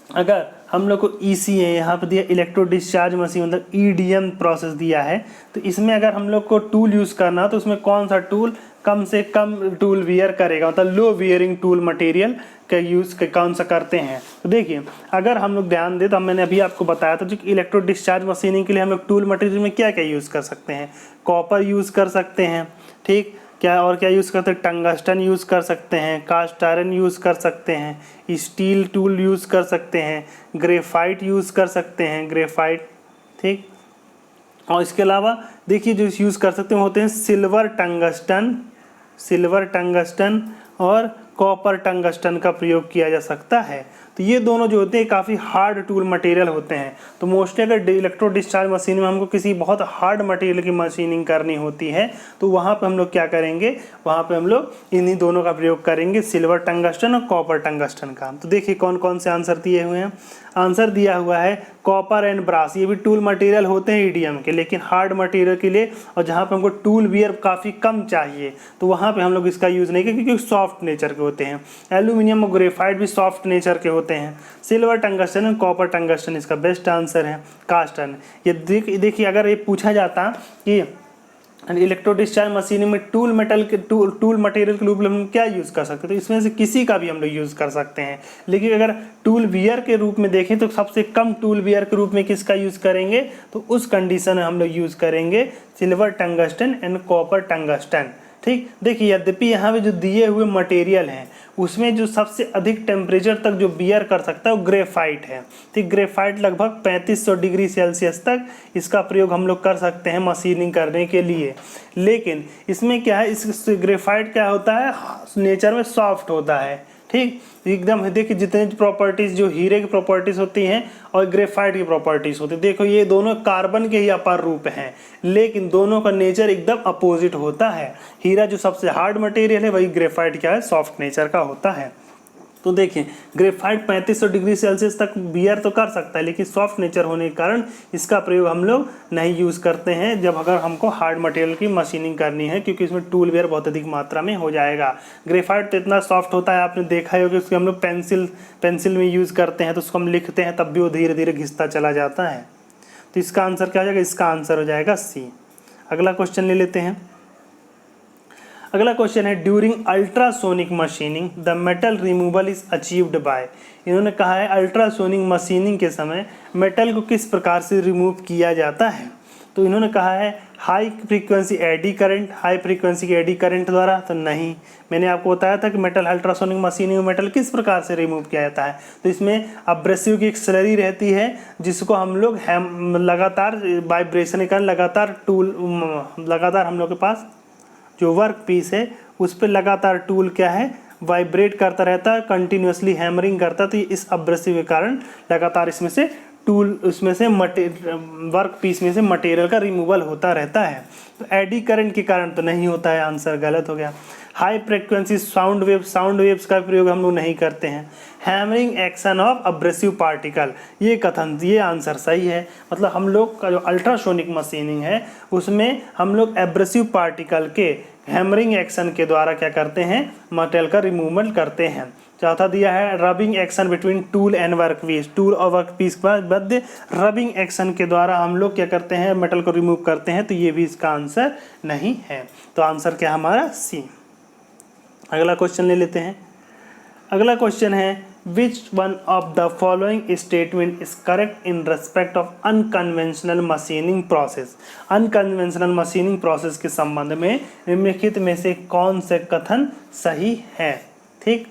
अगर हम लोग को ECA यहाँ पर दिया इलेक्ट्रो डिस्चार्ज मशीन, मतलब EDM प्रोसेस दिया है, तो इसमें अगर हम लोग को टूल यूज़ करना हो तो उसमें कौन सा टूल कम से कम टूल वियर करेगा, मतलब लो वियरिंग टूल मटेरियल का यूज़ कौन सा करते हैं। तो देखिए अगर हम लोग ध्यान दें तो मैंने अभी आपको बताया था जो इलेक्ट्रो डिस्चार्ज मशीनिंग के लिए हम लोग टूल मटेरियल में क्या क्या यूज़ कर सकते हैं, कॉपर यूज़ कर सकते हैं, ठीक, क्या और क्या यूज़ करते हैं, टंगस्टन यूज़ कर सकते हैं, कास्ट आयरन यूज़ कर सकते हैं, स्टील टूल यूज़ कर सकते हैं, ग्रेफाइट यूज़ कर सकते हैं, ग्रेफाइट, ठीक। और इसके अलावा देखिए जो यूज़ कर सकते हैं होते हैं सिल्वर टंगस्टन और कॉपर टंगस्टन का प्रयोग किया जा सकता है। तो ये दोनों जो होते हैं काफ़ी हार्ड टूल मटेरियल होते हैं। तो मोस्टली अगर इलेक्ट्रो डिस्चार्ज मशीन में हमको किसी बहुत हार्ड मटेरियल की मशीनिंग करनी होती है तो वहाँ पे हम लोग क्या करेंगे, वहाँ पे हम लोग इन्हीं दोनों का प्रयोग करेंगे, सिल्वर टंगस्टन और कॉपर टंगस्टन का। तो देखिए कौन कौन से आंसर दिए हुए हैं। आंसर दिया हुआ है कॉपर एंड ब्रास, ये भी टूल मटेरियल होते हैं ईडीएम के, लेकिन हार्ड मटेरियल के लिए और जहाँ पे हमको टूल वियर काफ़ी कम चाहिए तो वहाँ पे हम लोग इसका यूज़ नहीं करेंगे क्योंकि सॉफ्ट नेचर के होते हैं। एल्यूमिनियम और ग्रेफाइट भी सॉफ्ट नेचर के होते हैं। सिल्वर टंगस्टन और कॉपर टंगस्टन इसका बेस्ट आंसर है। कास्ट आयरन, ये देखिए अगर ये पूछा जाता कि इलेक्ट्रो डिस्चार्ज मशीन में टूल मटेरियल के रूप में हम क्या यूज़ कर सकते हैं, तो इसमें से किसी का भी हम लोग यूज़ कर सकते हैं। लेकिन अगर टूल वियर के रूप में देखें तो सबसे कम टूल वियर के रूप में किसका यूज़ करेंगे, तो उस कंडीशन में हम लोग यूज़ करेंगे silver tungsten and copper tungsten, ठीक। देखिए यद्यपि यहाँ पे जो दिए हुए मटेरियल हैं उसमें जो सबसे अधिक टेम्परेचर तक जो बियर कर सकता है वो ग्रेफाइट है, ठीक। ग्रेफाइट लगभग 3500 डिग्री सेल्सियस तक इसका प्रयोग हम लोग कर सकते हैं मशीनिंग करने के लिए। लेकिन इसमें क्या है, इस ग्रेफाइट क्या होता है, नेचर में सॉफ्ट होता है, ठीक। एकदम देखिए जितने प्रॉपर्टीज़ जो हीरे की प्रॉपर्टीज़ होती हैं और ग्रेफाइट की प्रॉपर्टीज़ होती है, देखो ये दोनों कार्बन के ही अपार रूप हैं, लेकिन दोनों का नेचर एकदम अपोजिट होता है। हीरा जो सबसे हार्ड मटेरियल है वही ग्रेफाइट क्या है, सॉफ्ट नेचर का होता है। तो देखिए ग्रेफाइट 3500 डिग्री सेल्सियस तक बियर तो कर सकता है, लेकिन सॉफ्ट नेचर होने के कारण इसका प्रयोग हम लोग नहीं यूज़ करते हैं जब अगर हमको हार्ड मटेरियल की मशीनिंग करनी है, क्योंकि इसमें टूल वेयर बहुत अधिक मात्रा में हो जाएगा। ग्रेफाइट तो इतना सॉफ्ट होता है, आपने देखा है कि उसको हम लोग पेंसिल में यूज़ करते हैं तो उसको हम लिखते हैं तब भी वो धीरे धीरे घिसता चला जाता है। तो इसका आंसर क्या हो जाएगा, इसका आंसर हो जाएगा सी। अगला क्वेश्चन ले लेते हैं। अगला क्वेश्चन है during ultrasonic machining the metal removal is achieved by. इन्होंने कहा है अल्ट्रासोनिक मशीनिंग के समय मेटल को किस प्रकार से रिमूव किया जाता है। तो इन्होंने कहा है high frequency eddy current, high frequency के एडी करंट द्वारा, तो नहीं। मैंने आपको बताया था कि मेटल अल्ट्रासोनिक मशीनिंग में मेटल किस प्रकार से रिमूव किया जाता है, तो इसमें अब्रेसिव की एक स्लरी रहती है जिसको हम लोग लगातार वाइब्रेशन के कारण लगातार हम लोग के पास जो वर्क पीस है उस पर लगातार टूल क्या है, वाइब्रेट करता रहता है, कंटिन्यूसली हैमरिंग करता है। तो इस अब्रेसिव के कारण लगातार इसमें से वर्क पीस में से मटेरियल का रिमूवल होता रहता है। तो एडी करंट के कारण तो नहीं होता है, आंसर गलत हो गया। हाई फ्रिक्वेंसी साउंड वेव्स का प्रयोग हम लोग नहीं करते हैं। Hammering action of abrasive particle, ये आंसर सही है। मतलब हम लोग का जो अल्ट्रासोनिक मशीनिंग है उसमें हम लोग एब्रेसिव पार्टिकल के हैमरिंग एक्शन के द्वारा क्या करते हैं, मटेरियल का रिमूवल करते हैं। चौथा दिया है rubbing action between tool and workpiece, tool और वर्कपीस के मध्य रबिंग एक्शन के द्वारा हम लोग क्या करते हैं, मेटल को रिमूव करते हैं। तो ये भी इसका आंसर नहीं है। तो आंसर क्या हमारा सी। अगला क्वेश्चन ले लेते हैं। अगला क्वेश्चन है which one of the following statement is correct in respect of unconventional machining process. Unconventional machining process के संबंध में निम्नलिखित में से कौन से कथन सही है, ठीक।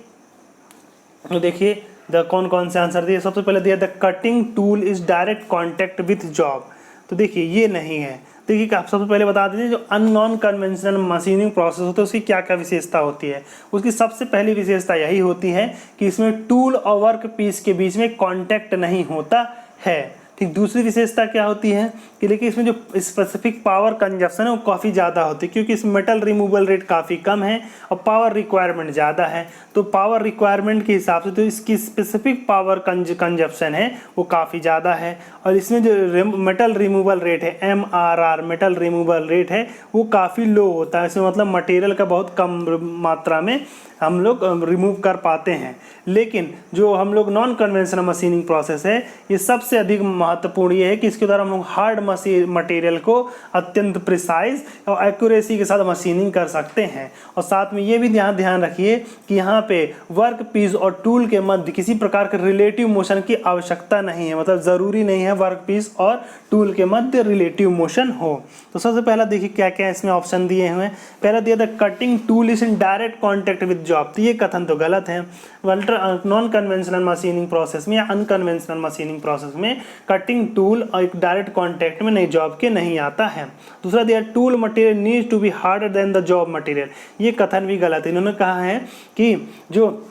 तो देखिए कौन कौन से आंसर दिए। सबसे पहले दिया the cutting tool is direct contact with job, तो देखिए ये नहीं है। देखिए आप सबसे पहले बता दीजिए जो नॉन कन्वेंशनल मशीनिंग प्रोसेस होता है उसकी क्या क्या विशेषता होती है। उसकी सबसे पहली विशेषता यही होती है कि इसमें टूल और वर्क पीस के बीच में कांटेक्ट नहीं होता है, ठीक। दूसरी विशेषता क्या होती है कि देखिए इसमें जो स्पेसिफिक पावर कंजप्शन है वो काफ़ी ज़्यादा होती है, क्योंकि इस मेटल रिमूवल रेट काफ़ी कम है और पावर रिक्वायरमेंट ज़्यादा है। तो पावर रिक्वायरमेंट के हिसाब से तो इसकी स्पेसिफिक पावर कंजप्शन है वो काफ़ी ज़्यादा है। और इसमें जो मेटल रिमूवल रेट है MRR, मेटल रिमूवल रेट है वो काफ़ी लो होता है। इसमें मतलब मटेरियल का बहुत कम मात्रा में हम लोग रिमूव कर पाते हैं। लेकिन जो हम लोग नॉन कन्वेंशनल मशीनिंग प्रोसेस है, ये सबसे अधिक महत्वपूर्ण ये है कि इसके द्वारा हम लोग हार्ड मटेरियल को अत्यंत प्रिसाइज और एक्यूरेसी के साथ मशीनिंग कर सकते हैं। और साथ में ये भी ध्यान रखिए कि यहाँ पे वर्क पीस और टूल के मध्य किसी प्रकार के रिलेटिव मोशन की आवश्यकता नहीं है, मतलब ज़रूरी नहीं है वर्क पीस और टूल के मध्य रिलेटिव मोशन हो। तो सबसे पहला देखिए क्या क्या इसमें ऑप्शन दिए हुए हैं। पहला दिया था cutting tool is in direct contact with job, तो ये कथन तो गलत है। नॉन कन्वेंशनल मशीनिंग प्रोसेस में या अनकन्वेंशनल मशीनिंग प्रोसेस में कटिंग टूल और एक डायरेक्ट कॉन्टैक्ट में नहीं जॉब के नहीं आता है। दूसरा दिया tool material needs to be harder than the job material, ये कथन भी गलत है। इन्होंने कहा है कि जो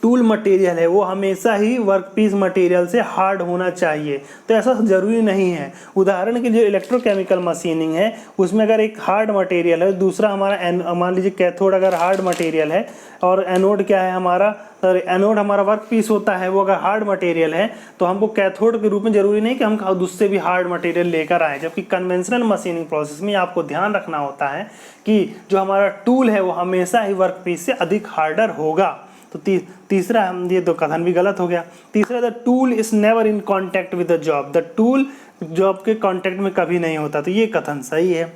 टूल मटेरियल है वो हमेशा ही वर्कपीस मटेरियल से हार्ड होना चाहिए, तो ऐसा ज़रूरी नहीं है। उदाहरण के लिए इलेक्ट्रोकेमिकल मशीनिंग है, उसमें अगर एक हार्ड मटेरियल है, दूसरा हमारा मान लीजिए कैथोड अगर हार्ड मटेरियल है और एनोड क्या है हमारा, सॉरी एनोड हमारा वर्कपीस होता है, वो अगर हार्ड मटेरियल है तो हमको कैथोड के रूप में ज़रूरी नहीं कि हम उससे भी हार्ड मटेरियल लेकर आएँ। जबकि कन्वेंशनल मशीनिंग प्रोसेस में आपको ध्यान रखना होता है कि जो हमारा टूल है वो हमेशा ही वर्कपीस से अधिक हार्डर होगा। तो तीसरा ये तो कथन भी गलत हो गया। तीसरा the tool is never in contact with the job, the tool job के कांटेक्ट में कभी नहीं होता, तो ये कथन सही है।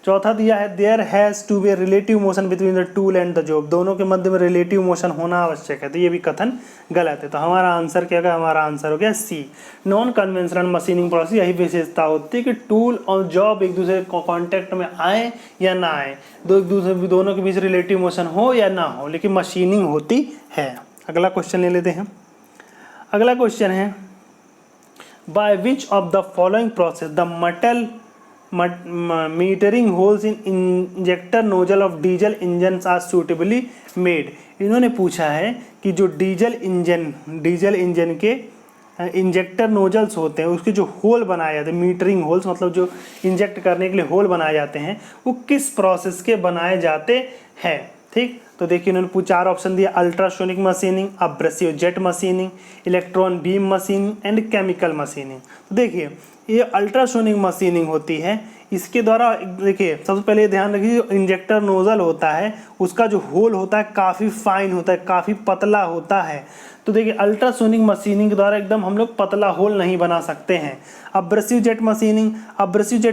चौथा दिया है there has to be relative motion between the tool and the job, दोनों के मध्य में रिलेटिव मोशन होना आवश्यक है, तो ये भी कथन गलत है। तो हमारा आंसर क्या होगा, हमारा आंसर हो गया सी। नॉन कन्वेंशनल मशीनिंग प्रोसेस यही विशेषता होती है कि टूल और जॉब एक दूसरे के कॉन्टैक्ट में आए या ना आए, दोनों के बीच रिलेटिव मोशन हो या ना हो, लेकिन मशीनिंग होती है। अगला क्वेश्चन ले लेते हैं। अगला क्वेश्चन है by which of the following process the metal metering holes in injector nozzle of diesel engine are suitably made. इन्होंने पूछा है कि जो डीजल इंजन के इंजेक्टर नोजल्स होते हैं उसके जो होल बनाए जाते हैं, मीटरिंग होल्स मतलब जो इंजेक्ट करने के लिए होल बनाए जाते हैं, वो किस प्रोसेस के बनाए जाते हैं। ठीक, तो देखिए इन्होंने 4 ऑप्शन दिया, ultrasonic machining, abrasive jet machining, electron beam machining and chemical machining. तो देखिए ये अल्ट्रासोनिक मशीनिंग होती है, इसके द्वारा देखिए सबसे पहले ध्यान रखिए जो इंजेक्टर नोजल होता है उसका जो होल होता है काफ़ी फाइन होता है, काफ़ी पतला होता है। तो देखिए अल्ट्रासोनिक मशीनिंग के द्वारा एकदम हम लोग पतला होल नहीं बना सकते हैं। अब्रेसिव जेट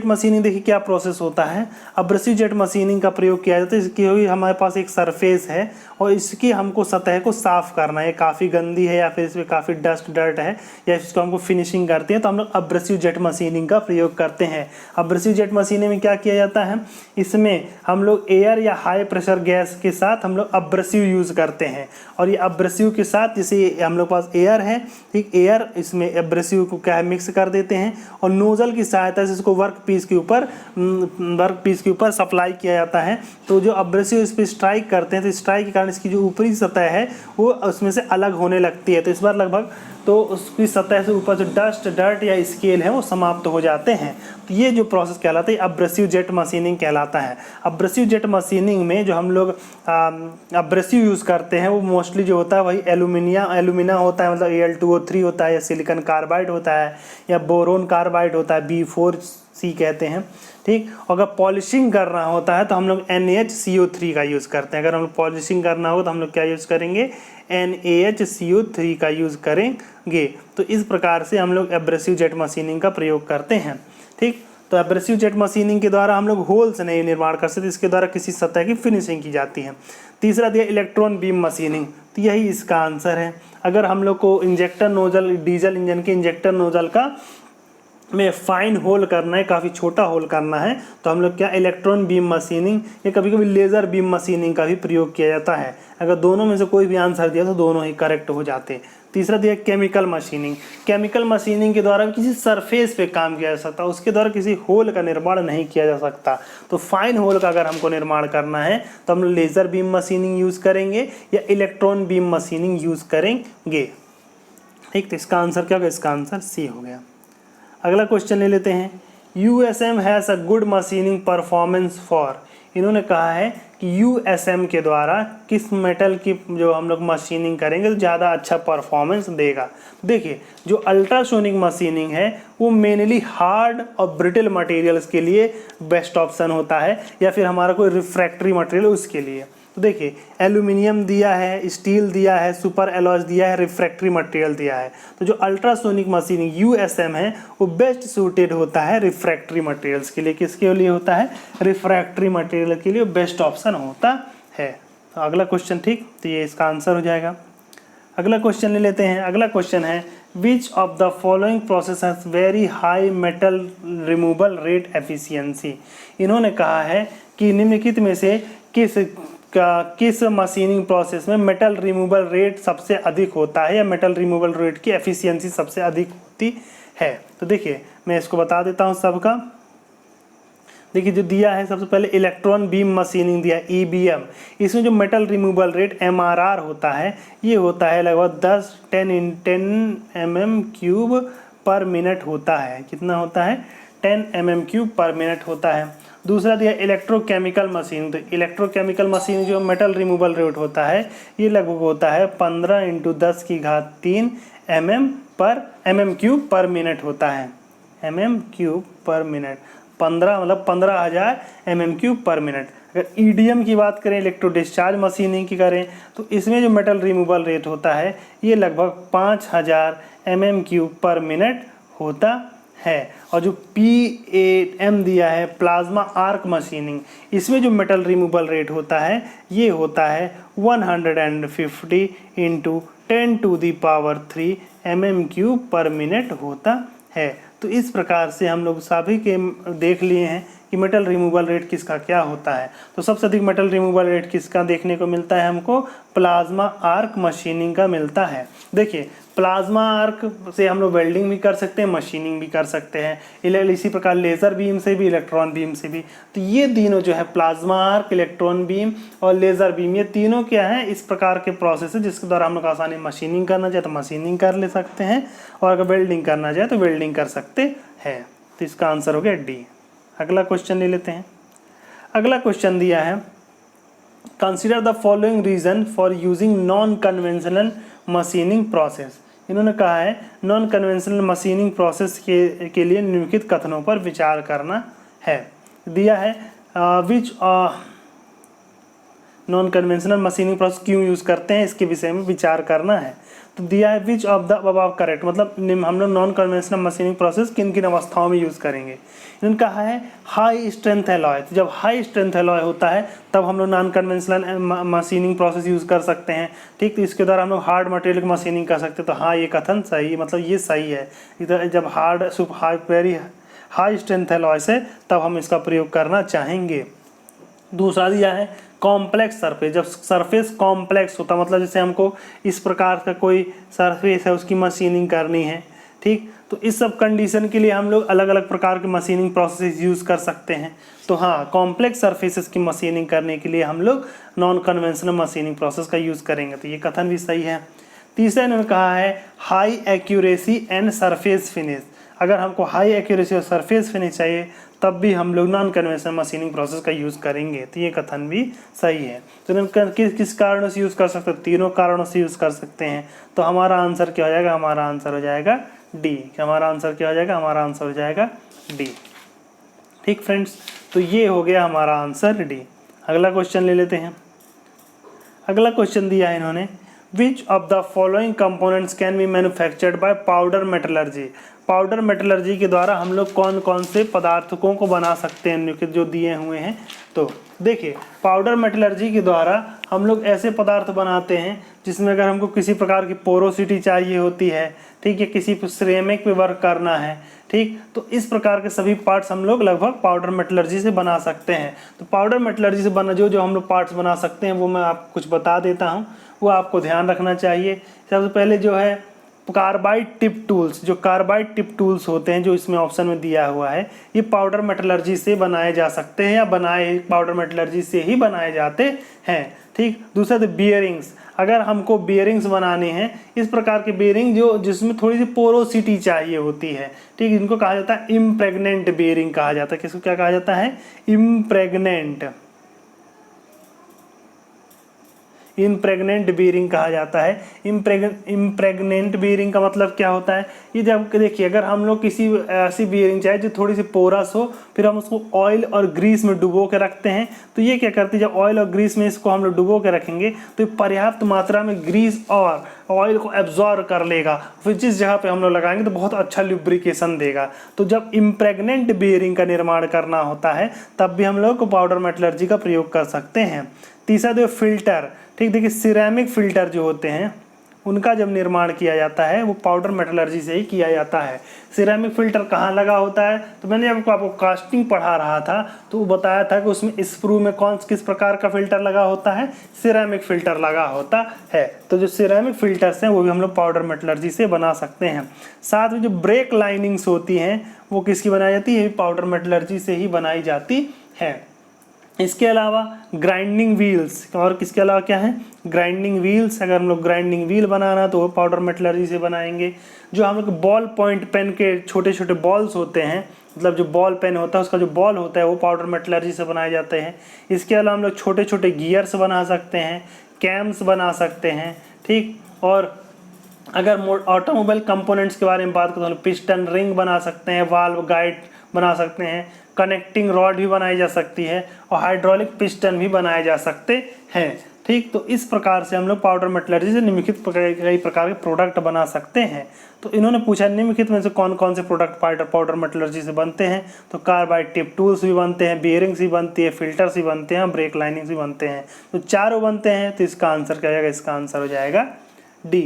मशीनिंग देखिए क्या प्रोसेस होता है। अब्रेसिव जेट मशीनिंग का प्रयोग किया जाता है, इसकी हमारे पास एक सरफेस है और इसकी हमको सतह को साफ़ करना है, काफ़ी गंदी है या फिर इसमें काफ़ी डर्ट है या इसको हमको फिनिशिंग करते हैं, तो हम लोग अब्रेसिव जेट मशीनिंग का प्रयोग करते हैं। अब्रेसिव जेट मशीनिंग में क्या किया जाता है, इसमें हम लोग एयर या हाई प्रेशर गैस के साथ हम लोग अब्रेसिव यूज़ करते हैं, और ये अब्रेसिव के साथ जैसे हम लोग पास एयर है, ठीक, एयर इसमें एब्रेसिव को क्या है मिक्स कर देते हैं और नोजल की सहायता से इसको वर्क पीस के ऊपर सप्लाई किया जाता है। तो जो अब्रेसिव इस पर स्ट्राइक करते हैं तो स्ट्राइक के कारण इसकी जो ऊपरी सतह है वो उसमें से अलग होने लगती है, तो इस बार लगभग तो उसकी सतह से ऊपर जो डर्ट या स्केल है वो समाप्त हो जाते हैं। तो ये जो प्रोसेस कहलाता है अब्रेसिव जेट मशीनिंग कहलाता है। अब्रेसिव जेट मशीनिंग में जो हम लोग अब्रेसिव यूज़ करते हैं वो मोस्टली जो होता है वही एल्यूमिना होता है, मतलब Al2O3 होता है या सिलिकॉन कार्बाइड होता है या बोरोन कार्बाइड होता है, B4C कहते हैं। ठीक, अगर पॉलिशिंग करना होता है तो हम लोग NaHCO3 का यूज़ करते हैं। अगर हम लोग पॉलिशिंग करना हो तो हम लोग क्या यूज़ करेंगे, NaHCO3 का यूज़ करेंगे। तो इस प्रकार से हम लोग एब्रेसिव जेट मशीनिंग का प्रयोग करते हैं। ठीक, तो एब्रेसिव जेट मशीनिंग के द्वारा हम लोग होल से नहीं निर्माण कर सकते, इसके द्वारा किसी सतह की फिनिशिंग की जाती है। तीसरा दिया इलेक्ट्रॉन बीम मशीनिंग, तो यही इसका आंसर है। अगर हम लोग को इंजेक्टर नोजल डीजल इंजन के इंजेक्टर नोजल का में फाइन होल करना है, काफ़ी छोटा होल करना है, तो हम लोग क्या इलेक्ट्रॉन बीम मशीनिंग या कभी कभी लेज़र बीम मशीनिंग का भी प्रयोग किया जाता है। अगर दोनों में से कोई भी आंसर दिया तो दोनों ही करेक्ट हो जाते। तीसरा दिया केमिकल मशीनिंग के द्वारा किसी सरफेस पे काम किया जा सकता है, उसके द्वारा किसी होल का निर्माण नहीं किया जा सकता। तो फाइन होल का अगर हमको निर्माण करना है तो हम लेज़र बीम मशीनिंग यूज़ करेंगे या इलेक्ट्रॉन बीम मशीनिंग यूज़ करेंगे। ठीक, तो इसका आंसर क्या होगा, इसका आंसर सी हो गया। अगला क्वेश्चन ले लेते हैं, USM has a good machining performance for. इन्होंने कहा है कि USM के द्वारा किस मेटल की जो हम लोग मशीनिंग करेंगे तो ज़्यादा अच्छा परफॉर्मेंस देगा। देखिए जो अल्ट्रासोनिक मशीनिंग है वो मेनली हार्ड और ब्रिटल मटेरियल्स के लिए बेस्ट ऑप्शन होता है, या फिर हमारा कोई रिफ्रैक्टरी मटेरियल उसके लिए। तो देखिए एल्यूमिनियम दिया है, स्टील दिया है, सुपर एलॉयज दिया है, रिफ्रैक्टरी मटेरियल दिया है। तो जो अल्ट्रासोनिक मशीनिंग USM है वो बेस्ट सूटेड होता है रिफ्रैक्टरी मटेरियल्स के लिए। किसके लिए होता है? रिफ्रैक्टरी मटेरियल के लिए बेस्ट ऑप्शन होता है। तो अगला क्वेश्चन, ठीक, तो ये इसका आंसर हो जाएगा। अगला क्वेश्चन ले लेते हैं। अगला क्वेश्चन है which of the following process has very high metal removal rate efficiency. इन्होंने कहा है कि निम्नलिखित में से किस मशीनिंग प्रोसेस में मेटल रिमूवल रेट सबसे अधिक होता है या मेटल रिमूवल रेट की एफिशिएंसी सबसे अधिक होती है। तो देखिए मैं इसको बता देता हूँ सबका। देखिए जो दिया है सबसे पहले इलेक्ट्रॉन बीम मशीनिंग दिया है EBM। इसमें जो मेटल रिमूवल रेट MRR होता है ये होता है लगभग 10 mm³ पर मिनट होता है। कितना होता है? 10 mm³ पर मिनट होता है। दूसरा दिया इलेक्ट्रोकेमिकल मशीन। तो इलेक्ट्रोकेमिकल मशीन जो मेटल रिमूवल रेट होता है ये लगभग होता है 15 × 10³ mm³ पर मिनट होता है। mm³ पर मिनट 15 मतलब 15,000 mm³ पर मिनट। अगर EDM की बात करें, इलेक्ट्रो डिस्चार्ज मशीनिंग की करें, तो इसमें जो मेटल रिमूवल रेट होता है ये लगभग 5,000 mm³ पर मिनट होता है। और जो PAM दिया है प्लाज्मा आर्क मशीनिंग, इसमें जो मेटल रिमूवल रेट होता है ये होता है 150 × 10⁻³ mm³ पर मिनट होता है। तो इस प्रकार से हम लोग सभी के देख लिए हैं कि मेटल रिमूवल रेट किसका क्या होता है। तो सबसे अधिक मेटल रिमूवल रेट किसका देखने को मिलता है? हमको प्लाज्मा आर्क मशीनिंग का मिलता है। देखिए प्लाज्मा आर्क से हम लोग वेल्डिंग भी कर सकते हैं, मशीनिंग भी कर सकते हैं, इसी प्रकार लेज़र बीम से भी, इलेक्ट्रॉन बीम से भी। तो ये तीनों जो है प्लाज्मा आर्क, इलेक्ट्रॉन बीम और लेज़र बीम, ये तीनों क्या है? इस प्रकार के प्रोसेस है जिसके द्वारा हम लोग आसानी मशीनिंग करना चाहे तो मशीनिंग कर ले सकते हैं और अगर वेल्डिंग करना चाहे तो वेल्डिंग कर सकते हैं। तो इसका आंसर हो गया D। अगला क्वेश्चन ले लेते हैं। अगला क्वेश्चन दिया है consider the following reason for using non conventional machining process. इन्होंने कहा है नॉन कन्वेंशनल मशीनिंग प्रोसेस के लिए निम्नलिखित कथनों पर विचार करना है। दिया है which non conventional machining process क्यों यूज़ करते हैं इसके विषय में विचार करना है। तो दिया है which of the above correct, मतलब हम लोग नॉन कन्वेंशनल मशीनिंग प्रोसेस किन किन अवस्थाओं में यूज़ करेंगे। इन्होंने कहा है हाई स्ट्रेंथ एलॉय। तो जब हाई स्ट्रेंथ एलॉय होता है तब हम लोग non conventional machining process use कर सकते हैं। ठीक, तो इसके द्वारा हम लोग हार्ड मटेरियल की मशीनिंग कर सकते हैं। तो हाँ ये कथन सही, मतलब ये सही है। इधर जब वेरी हाई स्ट्रेंथ एलॉय से तब हम इसका प्रयोग करना चाहेंगे। दूसरा दिया है कॉम्प्लेक्स सरफेस। जब सरफेस कॉम्प्लेक्स होता मतलब जैसे हमको इस प्रकार का कोई सरफेस है उसकी मशीनिंग करनी है, ठीक, तो इस सब कंडीशन के लिए हम लोग अलग अलग प्रकार के मशीनिंग प्रोसेस यूज़ कर सकते हैं। तो हाँ कॉम्प्लेक्स सरफेसेस की मशीनिंग करने के लिए हम लोग नॉन कन्वेंशनल मशीनिंग प्रोसेस का यूज़ करेंगे। तो ये कथन भी सही है। तीसरा इन्होंने कहा है high accuracy and surface finish. अगर हमको हाई एक्यूरेसी और सरफेस फिनिश चाहिए तब भी हम लोग नॉन कन्वेंशनल मशीनिंग प्रोसेस का यूज़ करेंगे। तो ये कथन भी सही है। तो किस कारणों से यूज़ कर सकते हैं? तीनों कारणों से यूज़ कर सकते हैं। तो हमारा आंसर क्या हो जाएगा? हमारा आंसर हो जाएगा D। हमारा आंसर क्या हो जाएगा? हमारा आंसर हो जाएगा D। ठीक फ्रेंड्स, तो ये हो गया हमारा आंसर D। अगला क्वेश्चन ले लेते हैं। अगला क्वेश्चन दिया है इन्होंने विच of the following components can be manufactured by powder metallurgy. Powder metallurgy के द्वारा हम लोग कौन कौन से पदार्थों को बना सकते हैं जो दिए हुए हैं। तो देखिए पाउडर मेटलर्जी के द्वारा हम लोग ऐसे पदार्थ बनाते हैं जिसमें अगर हमको किसी प्रकार की पोरोसिटी चाहिए होती है, ठीक है, किसी सिरेमिक पे वर्क करना है, ठीक, तो इस प्रकार के सभी पार्ट्स हम लोग लगभग पाउडर मेटलर्जी से बना सकते हैं। तो पाउडर मेटलर्जी से बना जो हम लोग पार्ट्स बना सकते हैं वो मैं आपको कुछ बता देता हूँ, वो आपको ध्यान रखना चाहिए। सबसे पहले जो है कार्बाइड टिप टूल्स। जो कार्बाइड टिप टूल्स होते हैं जो इसमें ऑप्शन में दिया हुआ है ये पाउडर मेटलर्जी से बनाए जा सकते हैं या पाउडर मेटलर्जी से ही बनाए जाते हैं। ठीक, दूसरा तो बियरिंग्स। अगर हमको बियरिंग्स बनाने हैं इस प्रकार के बियरिंग जिसमें थोड़ी सी पोरोसिटी चाहिए होती है, ठीक, इनको कहा जाता है इम्प्रेग्नेंट बियरिंग कहा जाता है। किसको क्या कहा जाता है? इम्प्रेग्नेंट। इम्प्रेग्नेंट बीयरिंग कहा जाता है। इम्प्रेग्नेंट बीयरिंग का मतलब क्या होता है, ये जब देखिए अगर हम लोग किसी ऐसी बीयरिंग चाहे जो थोड़ी सी पोरस हो, फिर हम उसको ऑयल और ग्रीस में डुबो के रखते हैं, तो ये क्या करती है, जब ऑयल और ग्रीस में इसको हम लोग डुबो के रखेंगे तो पर्याप्त मात्रा में ग्रीस और ऑयल को एब्जॉर्ब कर लेगा, फिर जिस जगह पे हम लोग लगाएंगे तो बहुत अच्छा लुब्रिकेशन देगा। तो जब इम्प्रेग्नेंट बीयरिंग का निर्माण करना होता है तब भी हम लोग को पाउडर मेटलर्जी का प्रयोग कर सकते हैं। तीसरा जो फिल्टर, ठीक, देखिए सिरेमिक फिल्टर जो होते हैं उनका जब निर्माण किया जाता है वो पाउडर मेटलर्जी से ही किया जाता है। सिरेमिक फिल्टर कहाँ लगा होता है, तो मैंने जब आपको कास्टिंग पढ़ा रहा था तो वो बताया था कि उसमें स्क्रू में किस प्रकार का फिल्टर लगा होता है, सिरेमिक फिल्टर लगा होता है। तो जो सिरेमिक फिल्टर्स हैं वो भी हम लोग पाउडर मेटलर्जी से बना सकते हैं। साथ में जो ब्रेक लाइनिंग्स होती हैं वो किसकी बनाई जाती है, पाउडर मेटलर्जी से ही बनाई जाती है। इसके अलावा ग्राइंडिंग व्हील्स, और किसके अलावा क्या है, ग्राइंडिंग व्हील्स, अगर हम लोग ग्राइंडिंग व्हील बनाना तो वो पाउडर मेटलर्जी से बनाएंगे। जो हम लोग बॉल पॉइंट पेन के छोटे छोटे बॉल्स होते हैं, मतलब जो बॉल पेन होता है उसका जो बॉल होता है वो पाउडर मेटलर्जी से बनाए जाते हैं। इसके अलावा हम लोग छोटे छोटे गियर्स बना सकते हैं, कैम्स बना सकते हैं, ठीक। और अगर ऑटोमोबाइल कंपोनेंट्स के बारे में बात करें तो पिस्टन रिंग बना सकते हैं, वाल्व गाइड बना सकते हैं, कनेक्टिंग रॉड भी बनाई जा सकती है और हाइड्रोलिक पिस्टन भी बनाए जा सकते हैं, ठीक। तो इस प्रकार से हम लोग पाउडर मेटलर्जी से निम्नलिखित कई प्रकार के प्रोडक्ट बना सकते हैं। तो इन्होंने पूछा निम्नलिखित में से कौन कौन से प्रोडक्ट पाउडर मेटलर्जी से बनते हैं, तो कार्बाइड टिप टूल्स भी बनते हैं, बियरिंग्स भी बनती है, फिल्टर्स भी बनते हैं, ब्रेक लाइनिंग्स भी बनते हैं। तो चारों बनते हैं, तो इसका आंसर क्या जाएगा, इसका आंसर हो जाएगा डी,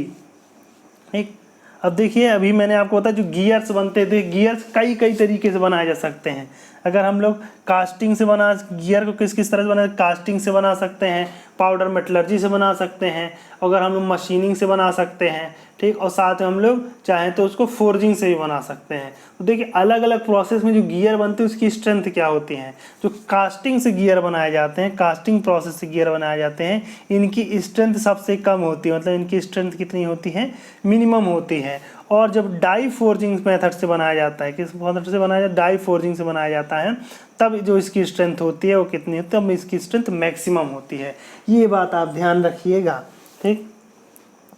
ठीक। अब देखिए अभी मैंने आपको बताया जो गियर्स बनते थे, गियर्स कई तरीके से बनाए जा सकते हैं। अगर हम लोग कास्टिंग से बना गियर को किस तरह से बना, कास्टिंग से बना सकते हैं, पाउडर मेटलर्जी से बना सकते हैं, अगर हम लोग मशीनिंग से बना सकते हैं, ठीक। और साथ में हम लोग चाहें तो उसको फोर्जिंग से भी बना सकते हैं। तो देखिए अलग अलग प्रोसेस में जो गियर बनते हैं उसकी स्ट्रेंथ क्या होती है। जो कास्टिंग से गियर बनाए जाते हैं, कास्टिंग प्रोसेस से गियर बनाए जाते हैं, इनकी स्ट्रेंथ सबसे कम होती है, मतलब इनकी स्ट्रेंथ कितनी होती है, मिनिमम होती है। और जब डाई फोर्जिंग मेथड से बनाया जाता है, किस मेथड से बनाया जाता है, डाई फोर्जिंग से बनाया जाता है, तब जो इसकी स्ट्रेंथ होती है वो कितनी होती है, तब इसकी स्ट्रेंथ मैक्सिमम होती है। ये बात आप ध्यान रखिएगा, ठीक।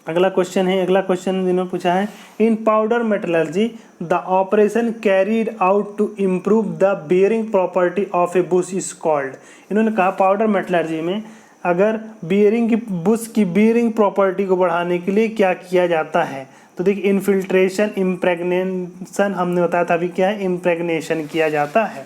अगला क्वेश्चन इन्होंने पूछा है, in powder metallurgy the operation carried out to improve the bearing property of a bush is called. इन्होंने कहा पाउडर मेटलर्जी में अगर बियरिंग की बुश की बियरिंग प्रॉपर्टी को बढ़ाने के लिए क्या किया जाता है, तो देखिए इन्फिल्ट्रेशन, इम्प्रेग्नेशन, हमने बताया था अभी क्या है, इम्प्रेग्नेशन किया जाता है,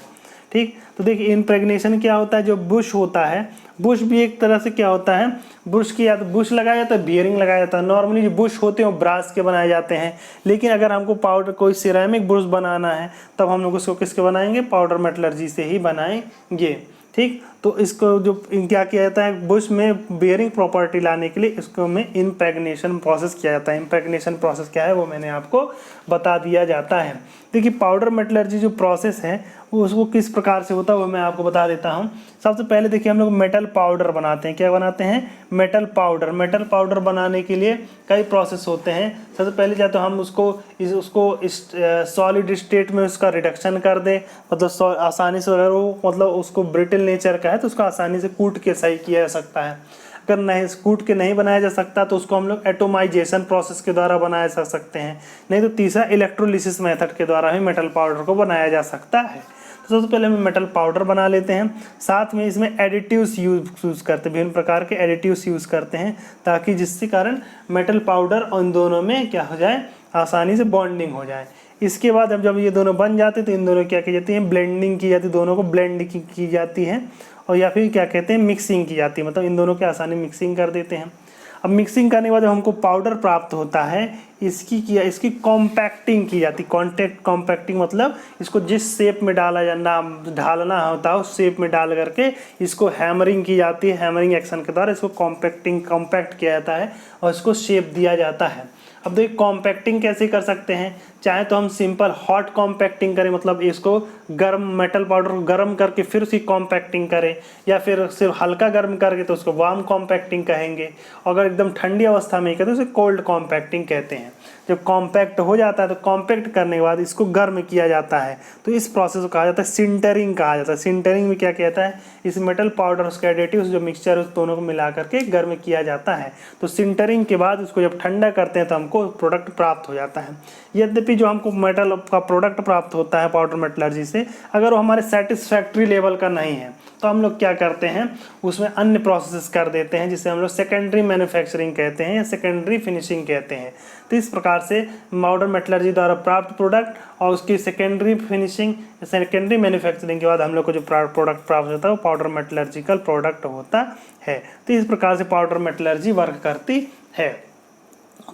ठीक। तो देखिए इम्प्रेग्नेशन क्या होता है, जो बुश होता है, बुश भी एक तरह से क्या होता है, बुश की या तो बुश लगाया जाता है, बियरिंग लगाया जाता है। नॉर्मली जो बुश होते हैं वो ब्रास के बनाए जाते हैं, लेकिन अगर हमको पाउडर कोई सिरेमिक बुश बनाना है तब हम लोग उसको किसके बनाएंगे, पाउडर मेटलर्जी से ही बनाएंगे, ठीक। तो इसको जो क्या किया जाता है, बुश में बियरिंग प्रॉपर्टी लाने के लिए इसको में इम्प्रेग्नेशन प्रोसेस किया जाता है। इम्प्रेग्नेशन प्रोसेस क्या है वो मैंने आपको बता दिया जाता है। देखिए पाउडर मेटलर्जी जो प्रोसेस है वो उसको किस प्रकार से होता है वो मैं आपको बता देता हूँ। सबसे पहले देखिए हम लोग मेटल पाउडर बनाते हैं, क्या बनाते हैं, मेटल पाउडर। मेटल पाउडर बनाने के लिए कई प्रोसेस होते हैं। सबसे पहले चाहे तो हम उसको सॉलिड स्टेट में उसका रिडक्शन कर दें, मतलब आसानी से, अगर वो मतलब उसको ब्रिटल नेचर का है तो उसको आसानी से कूट के सही किया जा सकता है। अगर नहीं कूट के नहीं बनाया जा सकता तो उसको हम लोग एटोमाइजेशन प्रोसेस के द्वारा बनाया जा सकते हैं, नहीं तो तीसरा इलेक्ट्रोलिसिस मेथड के द्वारा ही मेटल पाउडर को बनाया जा सकता है। तो सबसे पहले हम मेटल पाउडर बना लेते हैं, साथ में इसमें एडिटिव्स यूज़ करते हैं, विभिन्न प्रकार के एडिटिव्स यूज़ करते हैं ताकि जिसके कारण मेटल पाउडर और इन दोनों में क्या हो जाए, आसानी से बॉन्डिंग हो जाए। इसके बाद अब जब ये दोनों बन जाते हैं तो इन दोनों क्या की जाती है, ब्लेंडिंग की जाती है, दोनों को ब्लेंड की जाती है, और या फिर क्या कहते हैं, मिक्सिंग की जाती है, मतलब इन दोनों की आसानी मिक्सिंग कर देते हैं। अब मिक्सिंग करने के बाद जब हमको पाउडर प्राप्त होता है इसकी कॉम्पैक्टिंग की जाती है। कॉम्पैक्टिंग मतलब इसको जिस शेप में ढालना होता है उस शेप में डाल करके इसको हैमरिंग की जाती है। हैमरिंग एक्शन के द्वारा इसको कॉम्पैक्ट किया जाता है और इसको शेप दिया जाता है। अब देखिए कॉम्पैक्टिंग कैसे कर सकते हैं, चाहे तो हम सिंपल हॉट कॉम्पैक्टिंग करें, मतलब इसको गर्म मेटल पाउडर को गर्म करके फिर उसकी कॉम्पैक्टिंग करें, या फिर सिर्फ हल्का गर्म करके तो उसको वार्म कॉम्पैक्टिंग कहेंगे। अगर एकदम ठंडी अवस्था में कहते हैं उसे कोल्ड कॉम्पैक्टिंग कहते हैं। जब कॉम्पैक्ट हो जाता है तो कॉम्पैक्ट करने के बाद इसको गर्म किया जाता है, तो इस प्रोसेस को कहा जाता है सिंटरिंग कहा जाता है। सिंटरिंग में क्या कहता है, इस मेटल पाउडर उसके एडिटिव्स जो मिक्सचर उस दोनों को मिला करके गर्म किया जाता है। तो सिंटरिंग के बाद उसको जब ठंडा करते हैं तो हमको प्रोडक्ट प्राप्त हो जाता है। यद्यपि जो हमको मेटल का प्रोडक्ट प्राप्त होता है पाउडर मेटलर्जी से, अगर वो हमारे सेटिस्फैक्ट्री लेवल का नहीं है तो हम लोग क्या करते हैं, उसमें अन्य प्रोसेस कर देते हैं, जिसे हम लोग सेकेंडरी मैन्युफैक्चरिंग कहते हैं या सेकेंडरी फिनिशिंग कहते हैं। तो इस प्रकार से पाउडर मेटलर्जी द्वारा प्राप्त प्रोडक्ट और उसकी सेकेंडरी फिनिशिंग, सेकेंडरी मैन्युफैक्चरिंग के बाद हम लोग को जो प्रोडक्ट प्राप्त होता है वो पाउडर मेटलर्जिकल प्रोडक्ट होता है। तो इस प्रकार से पाउडर मेटलर्जी वर्क करती है।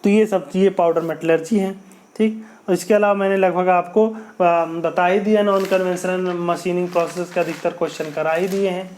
तो ये सब चीज़ें पाउडर मेटलर्जी हैं, ठीक। और इसके अलावा मैंने लगभग आपको बता ही दिया, नॉन कन्वेंशनल मशीनिंग प्रोसेस का अधिकतर क्वेश्चन करा ही दिए हैं।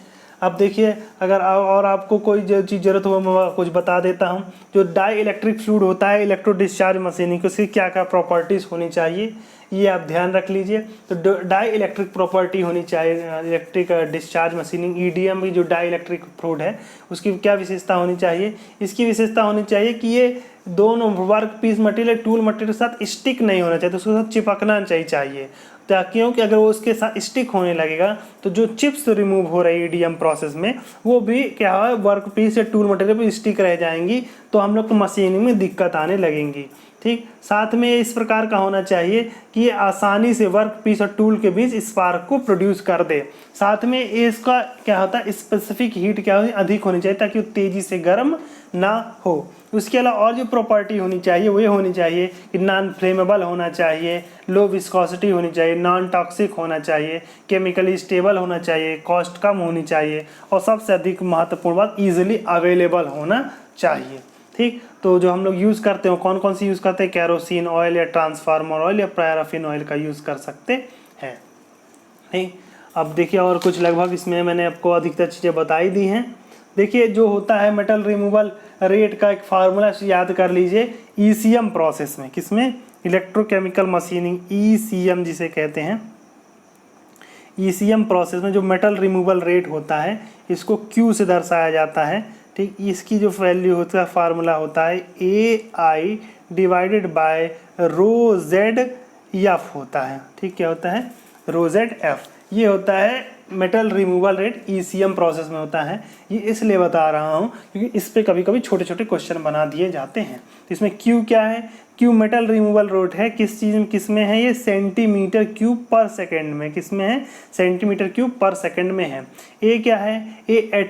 अब देखिए, अगर और आपको कोई जो चीज़ जरूरत हो मैं कुछ बता देता हूँ। जो डाई इलेक्ट्रिक फ्लूइड होता है इलेक्ट्रो डिस्चार्ज मशीनिंग, उसकी क्या क्या प्रॉपर्टीज़ होनी चाहिए ये आप ध्यान रख लीजिए। तो डाई इलेक्ट्रिक प्रॉपर्टी होनी चाहिए, इलेक्ट्रिक डिस्चार्ज मशीनिंग EDM की जो डाई इलेक्ट्रिक फ्लूइड है उसकी क्या विशेषता होनी चाहिए। इसकी विशेषता होनी चाहिए कि ये दोनों work piece material tool material के साथ स्टिक नहीं होना चाहिए, तो उसके साथ चिपकना चाहिए। क्योंकि अगर वो उसके साथ स्टिक होने लगेगा तो जो चिप्स रिमूव हो रही है EDM प्रोसेस में वो भी क्या है, वर्क पीस या टूल मटेरियल पर स्टिक रह जाएंगी, तो हम लोग को मशीनिंग में दिक्कत आने लगेंगी, ठीक। साथ में इस प्रकार का होना चाहिए कि ये आसानी से वर्क पीस और टूल के बीच स्पार्क को प्रोड्यूस कर दे। साथ में इसका क्या होता है, स्पेसिफिक हीट क्या होती अधिक होनी चाहिए ताकि वो तेज़ी से गर्म ना हो। उसके अलावा और जो प्रॉपर्टी होनी चाहिए वो ये होनी चाहिए कि नॉन फ्लेमेबल होना चाहिए, लो विस्कोसिटी होनी चाहिए, नॉन टॉक्सिक होना चाहिए, केमिकली स्टेबल होना चाहिए, कॉस्ट कम होनी चाहिए, और सबसे अधिक महत्वपूर्ण बात ईजिली अवेलेबल होना चाहिए, ठीक। तो जो हम लोग यूज़ करते हैं कौन कौन सी यूज़ करते हैं, कैरोसिन ऑयल या ट्रांसफार्मर ऑयल या पैराफिन ऑयल का यूज़ कर सकते हैं, ठीक। अब देखिए और कुछ लगभग इसमें मैंने आपको अधिकतर चीज़ें बताई दी हैं। देखिए जो होता है मेटल रिमूवल रेट का एक फार्मूला याद कर लीजिए, ECM प्रोसेस में, किसमें, इलेक्ट्रोकेमिकल मशीनिंग, ECM जिसे कहते हैं। ECM प्रोसेस में जो मेटल रिमूवल रेट होता है इसको Q से दर्शाया जाता है, ठीक। इसकी जो वैल्यू होता है फार्मूला होता है AI divided by rho Z F होता है, ठीक। क्या होता है, रो जेड एफ। ये होता है metal removal rate ECM process में होता है। ये इसलिए बता रहा हूँ क्योंकि इस पे कभी कभी छोटे छोटे क्वेश्चन बना दिए जाते हैं। तो इसमें Q क्या है, Q मेटल रिमूवल रेट है, किस चीज़ में, किस में है, ये सेंटीमीटर क्यूब पर सेकेंड में, किस में है, सेंटीमीटर क्यूब पर सेकेंड में है। ए क्या है, A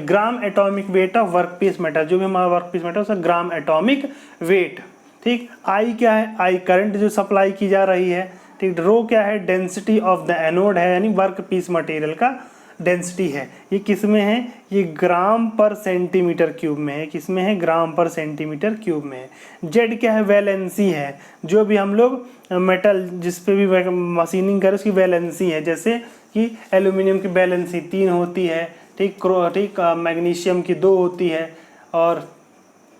gram atomic weight of work piece metal, जो भी हमारा वर्क पीस मेटल उसका ग्राम एटॉमिक वेट, ठीक। आई क्या है, आई करंट जो सप्लाई की जा रही है, ठीक। रो क्या है, डेंसिटी ऑफ द एनोड है, यानी वर्क पीस मटेरियल का डेंसिटी है। ये किस में है, ये ग्राम पर सेंटीमीटर क्यूब में है, किस में है, ग्राम पर सेंटीमीटर क्यूब में है। जेड क्या है, वैलेंसी है, जो भी हम लोग मेटल जिस पे भी मशीनिंग करें उसकी वैलेंसी है, जैसे कि एल्यूमिनियम की वैलेंसी 3 होती है, ठीक। मैग्नीशियम की 2 होती है और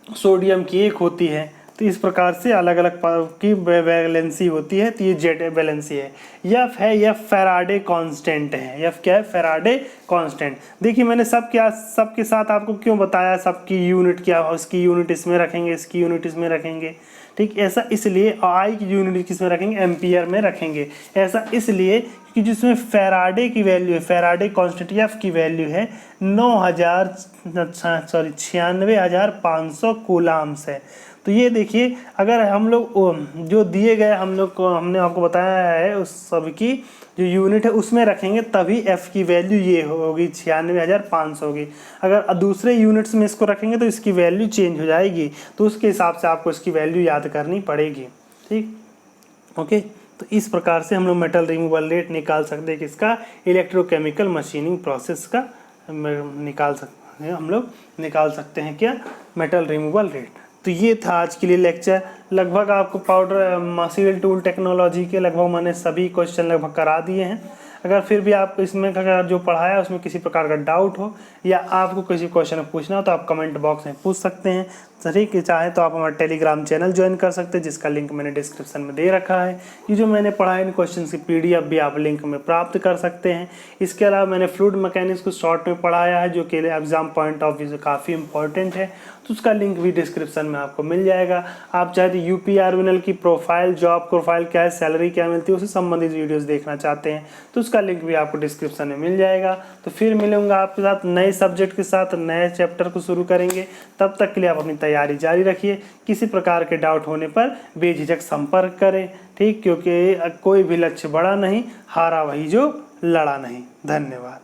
सोडियम की 1 होती है। तो इस प्रकार से अलग अलग की वैलेंसी होती है, तो ये जेड वैलेंसी है। एफ है, यह फैराडे कांस्टेंट है, एफ क्या है, फैराडे कांस्टेंट। देखिए मैंने सबके साथ आपको क्यों बताया, सबकी यूनिट क्या हो, इसकी यूनिट इसमें रखेंगे, इसकी यूनिट इसमें रखेंगे, ठीक। ऐसा इसलिए आई की यूनिट किस में रखेंगे, एम्पियर में रखेंगे। ऐसा इसलिए कि जिसमें फैराडे की वैल्यू है, फैराडे कांस्टेंट एफ की वैल्यू है 96,500 कूलाम्स है। तो ये देखिए अगर हम लोग जो दिए गए हम लोग को हमने आपको बताया है उस सब की जो यूनिट है उसमें रखेंगे तभी एफ़ की वैल्यू ये होगी 96,500 होगी। अगर दूसरे यूनिट्स में इसको रखेंगे तो इसकी वैल्यू चेंज हो जाएगी, तो उसके हिसाब से आपको इसकी वैल्यू याद करनी पड़ेगी, ठीक। ओके, तो इस प्रकार से हम लोग मेटल रिमूवल रेट निकाल सकते हैं, किसका, इलेक्ट्रोकेमिकल मशीनिंग प्रोसेस का निकाल सकते हैं क्या, मेटल रिमूवल रेट। तो ये था आज के लिए लेक्चर। लगभग आपको पाउडर मशीन टूल टेक्नोलॉजी के लगभग मैंने सभी क्वेश्चन लगभग करा दिए हैं। अगर फिर भी आप इसमें अगर जो पढ़ाया है उसमें किसी प्रकार का डाउट हो या आपको किसी क्वेश्चन पूछना हो तो आप कमेंट बॉक्स में पूछ सकते हैं। ठीक है, चाहे तो आप हमारा टेलीग्राम चैनल ज्वाइन कर सकते हैं जिसका लिंक मैंने डिस्क्रिप्शन में दे रखा है। ये जो मैंने पढ़ा है इन क्वेश्चन की पीडीएफ भी आप लिंक में प्राप्त कर सकते हैं। इसके अलावा मैंने फ्लूइड मैकेनिक्स को शॉर्ट में पढ़ाया है जो कि एग्जाम पॉइंट ऑफ व्यू से काफ़ी इंपॉर्टेंट है, तो उसका लिंक भी डिस्क्रिप्शन में आपको मिल जाएगा। आप चाहे तो यूपीआरवीएनएल की प्रोफाइल, जॉब प्रोफाइल क्या है, सैलरी क्या मिलती है, उससे संबंधित वीडियोस देखना चाहते हैं तो उसका लिंक भी आपको डिस्क्रिप्शन में मिल जाएगा। तो फिर मिलूंगा आपके साथ नए सब्जेक्ट के साथ, नए चैप्टर को शुरू करेंगे। तब तक के लिए आप अपनी तैयारी जारी रखिए। किसी प्रकार के डाउट होने पर बेझिझक संपर्क करें, ठीक, क्योंकि कोई भी लक्ष्य बड़ा नहीं, हारा वही जो लड़ा नहीं। धन्यवाद।